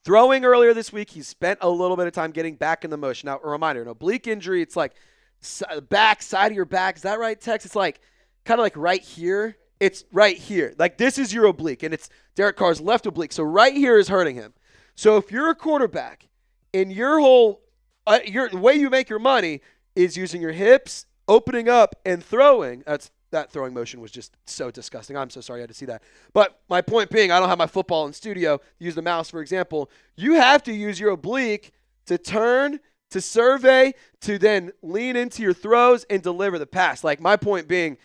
A: throwing earlier this week. He spent a little bit of time getting back in the motion. Now, a reminder, an oblique injury, it's like side of your back. Is that right, Tex? It's like kind of like right here. It's right here. Like this is your oblique, and it's Derek Carr's left oblique. So right here is hurting him. So if you're a quarterback and your whole the way you make your money is using your hips, opening up, and throwing. That throwing motion was just so disgusting. I'm so sorry you had to see that. But my point being, I don't have my football in studio. Use the mouse, for example. You have to use your oblique to turn, to survey, to then lean into your throws and deliver the pass. Like my point being,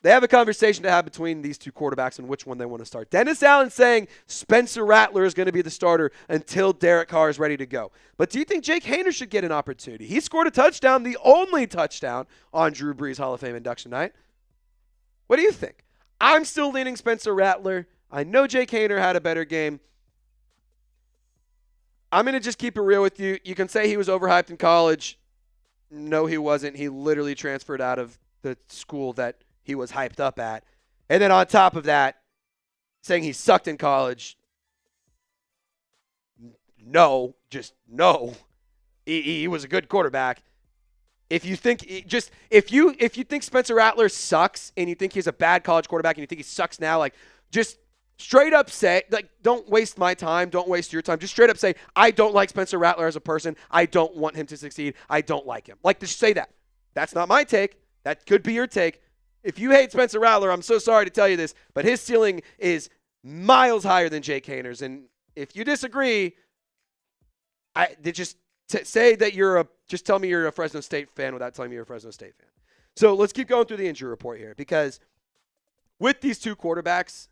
A: they have a conversation to have between these two quarterbacks and which one they want to start. Dennis Allen saying Spencer Rattler is going to be the starter until Derek Carr is ready to go. But do you think Jake Haener should get an opportunity? He scored a touchdown, the only touchdown on Drew Brees' Hall of Fame induction night. What do you think? I'm still leaning Spencer Rattler. I know Jake Haener had a better game. I'm going to just keep it real with you. You can say he was overhyped in college. No, he wasn't. He literally transferred out of the school that he was hyped up at. And then on top of that, saying he sucked in college. No, just no. He was a good quarterback. If you think if you think Spencer Rattler sucks and you think he's a bad college quarterback and you think he sucks now, like just straight up say, like, don't waste my time, don't waste your time. Just straight up say, I don't like Spencer Rattler as a person. I don't want him to succeed. I don't like him. Like, just say that. That's not my take. That could be your take. If you hate Spencer Rattler, I'm so sorry to tell you this, but his ceiling is miles higher than Jake Haener's. And if you disagree, say that just tell me you're a Fresno State fan without telling me you're a Fresno State fan. So let's keep going through the injury report here because with these two quarterbacks,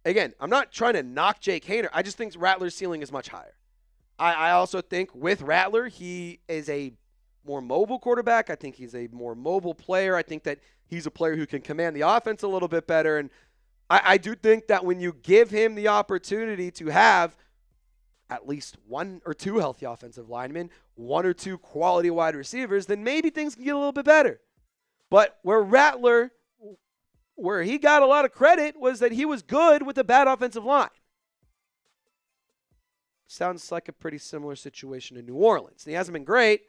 A: again, I'm not trying to knock Jake Haener. I just think Rattler's ceiling is much higher. I also think with Rattler, he is a more mobile quarterback. I think he's a more mobile player. I think that he's a player who can command the offense a little bit better. And I do think that when you give him the opportunity to have at least one or two healthy offensive linemen, one or two quality wide receivers, then maybe things can get a little bit better. But where he got a lot of credit was that he was good with a bad offensive line. Sounds like a pretty similar situation in New Orleans. And he hasn't been great.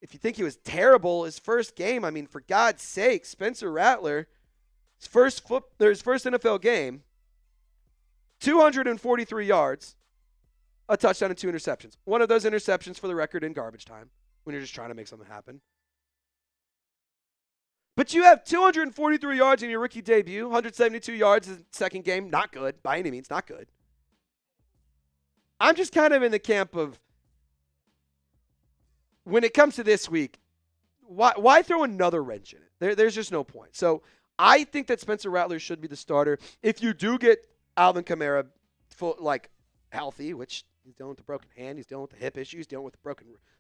A: If you think he was terrible, his first game, I mean, for God's sake, Spencer Rattler, his first NFL game, 243 yards, a touchdown and 2 interceptions. One of those interceptions, for the record, in garbage time when you're just trying to make something happen. But you have 243 yards in your rookie debut, 172 yards in the second game. Not good, by any means, not good. I'm just kind of in the camp of, when it comes to this week, why throw another wrench in it? There's just no point. So I think that Spencer Rattler should be the starter. If you do get Alvin Kamara healthy, which he's dealing with a broken hand, he's dealing with the hip issues, dealing with the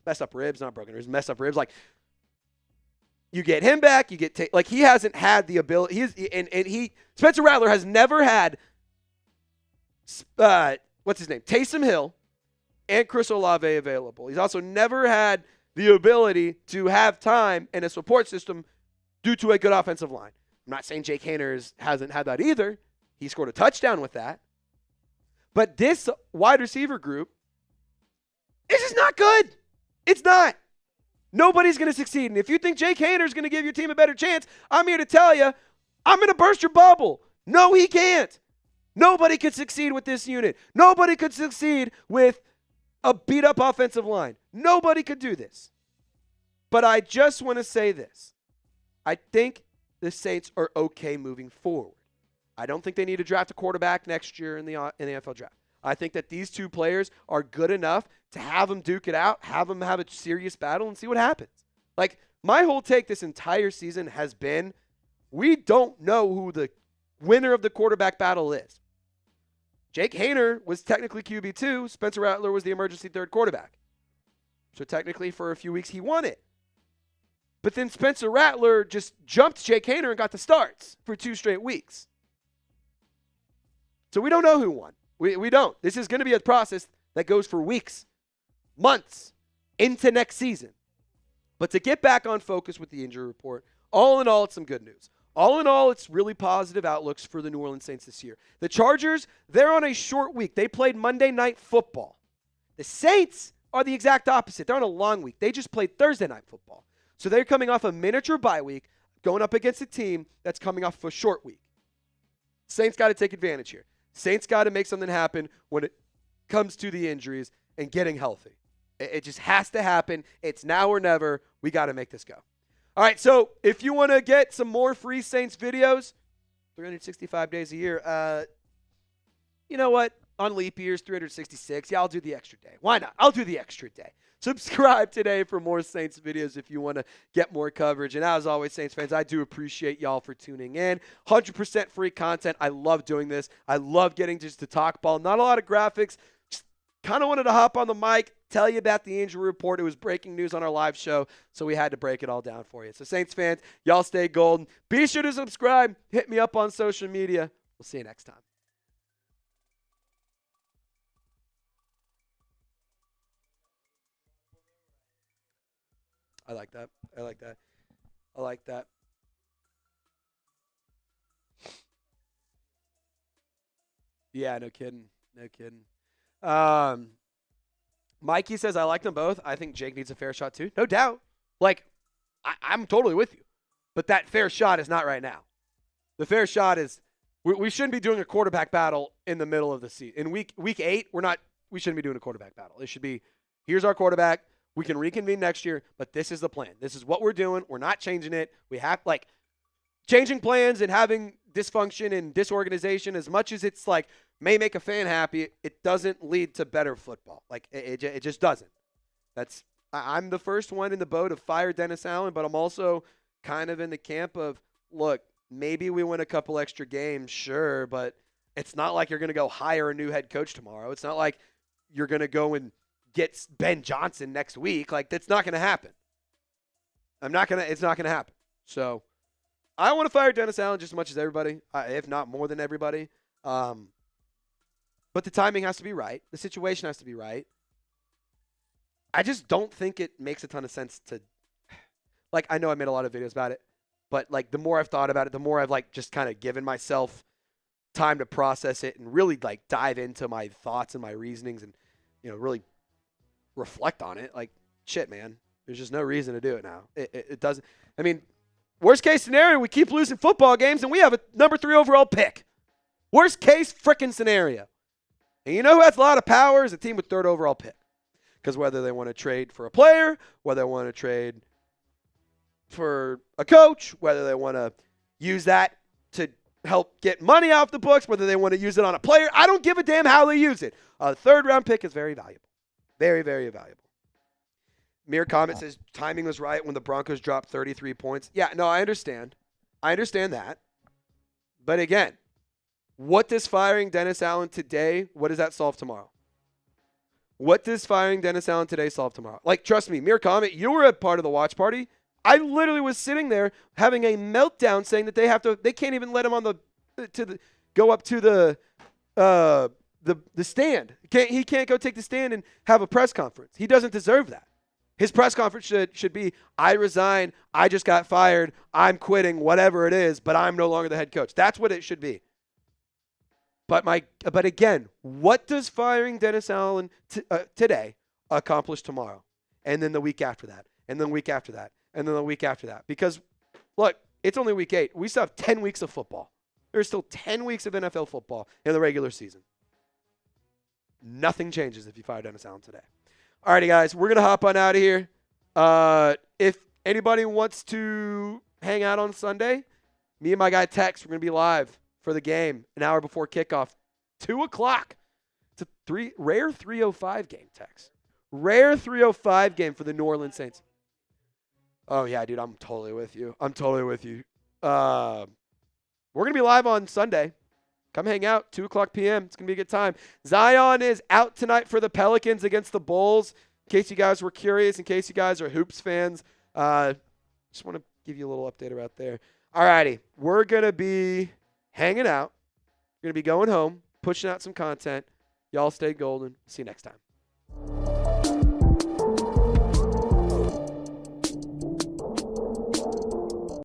A: messed up ribs. You get him back. You get he hasn't had the ability. Spencer Rattler has never had what's his name, Taysom Hill, and Chris Olave available. He's also never had the ability to have time and a support system due to a good offensive line. I'm not saying Jake Haener hasn't had that either. He scored a touchdown with that. But this wide receiver group is just not good. It's not. Nobody's going to succeed. And if you think Jake Haener is going to give your team a better chance, I'm here to tell you, I'm going to burst your bubble. No, he can't. Nobody could succeed with this unit. Nobody could succeed with a beat-up offensive line. Nobody could do this. But I just want to say this. I think the Saints are okay moving forward. I don't think they need to draft a quarterback next year in the NFL draft. I think that these two players are good enough to have them duke it out, have them have a serious battle, and see what happens. Like, my whole take this entire season has been, we don't know who the winner of the quarterback battle is. Jake Haener was technically QB2. Spencer Rattler was the emergency third quarterback. So technically for a few weeks he won it. But then Spencer Rattler just jumped Jake Haener and got the starts for 2 straight weeks. So we don't know who won. We don't. This is going to be a process that goes for weeks, months, into next season. But to get back on focus with the injury report, all in all, it's some good news. All in all, it's really positive outlooks for the New Orleans Saints this year. The Chargers, they're on a short week. They played Monday Night Football. The Saints are the exact opposite. They're on a long week. They just played Thursday Night Football. So they're coming off a miniature bye week, going up against a team that's coming off a short week. Saints got to take advantage here. Saints got to make something happen when it comes to the injuries and getting healthy. It just has to happen. It's now or never. We got to make this go. All right, so if you want to get some more free Saints videos, 365 days a year, you know what? On leap years, 366. Yeah, I'll do the extra day. Why not? I'll do the extra day. Subscribe today for more Saints videos if you want to get more coverage. And as always, Saints fans, I do appreciate y'all for tuning in. 100% free content. I love doing this. I love getting just to talk ball. Not a lot of graphics. Just kind of wanted to hop on the mic, tell you about the injury report. It was breaking news on our live show, so we had to break it all down for you. So Saints fans, y'all stay golden. Be sure to subscribe. Hit me up on social media. We'll see you next time. I like that. I like that. I like that. Yeah, no kidding. No kidding. Mikey says, I like them both. I think Jake needs a fair shot too. No doubt. Like, I'm totally with you. But that fair shot is not right now. The fair shot is we shouldn't be doing a quarterback battle in the middle of the season. In week 8, we shouldn't be doing a quarterback battle. It should be, here's our quarterback. We can reconvene next year, but this is the plan. This is what we're doing. We're not changing it. We have, like, changing plans and having dysfunction and disorganization, as much as it's, like, may make a fan happy, it doesn't lead to better football. Like, it just doesn't. I'm the first one in the boat of fire Dennis Allen, but I'm also kind of in the camp of, look, maybe we win a couple extra games, sure, but it's not like you're going to go hire a new head coach tomorrow. It's not like you're going to go and get Ben Johnson next week. Like, that's not going to happen. It's not going to happen. So I want to fire Dennis Allen just as much as everybody, if not more than everybody. But the timing has to be right. The situation has to be right. I just don't think it makes a ton of sense to, like, I know I made a lot of videos about it, but, like, the more I've thought about it, the more I've, like, just kind of given myself time to process it and really, like, dive into my thoughts and my reasonings and, you know, really reflect on it. Like, shit, man, there's just no reason to do it now. It doesn't. I mean, worst case scenario, we keep losing football games and we have a number 3 overall pick. Worst case frickin' scenario. And you know who has a lot of power is a team with 3rd overall pick. Because whether they want to trade for a player, whether they want to trade for a coach, whether they want to use that to help get money off the books, whether they want to use it on a player, I don't give a damn how they use it. A 3rd round pick is very valuable. Very, very valuable. Mere comment says timing was right when the Broncos dropped 33 points. Yeah, no, I understand. I understand that. But again, what does firing Dennis Allen today, what does that solve tomorrow? What does firing Dennis Allen today solve tomorrow? Like, trust me, mere comment, you were a part of the watch party. I literally was sitting there having a meltdown saying that they can't even let him on go up to the stand. He can't go take the stand and have a press conference. He doesn't deserve that. His press conference should be, I resign, I just got fired, I'm quitting, whatever it is, but I'm no longer the head coach. That's what it should be. But again, what does firing Dennis Allen today accomplish tomorrow? And then the week after that, and then the week after that, and then the week after that. Because, look, it's only week 8. We still have 10 weeks of football. There's still 10 weeks of NFL football in the regular season. Nothing changes if you fire Dennis Allen today. Alrighty, guys, we're going to hop on out of here. If anybody wants to hang out on Sunday, me and my guy Tex, we're going to be live for the game an hour before kickoff, 2 o'clock. It's a rare 3:05 game, Tex. Rare 3:05 game for the New Orleans Saints. Oh, yeah, dude, I'm totally with you. We're going to be live on Sunday. Come hang out, 2 o'clock p.m. It's going to be a good time. Zion is out tonight for the Pelicans against the Bulls. In case you guys were curious, in case you guys are Hoops fans, just want to give you a little update about there. All righty, we're going to be hanging out. We're going to be going home, pushing out some content. Y'all stay golden. See you next time.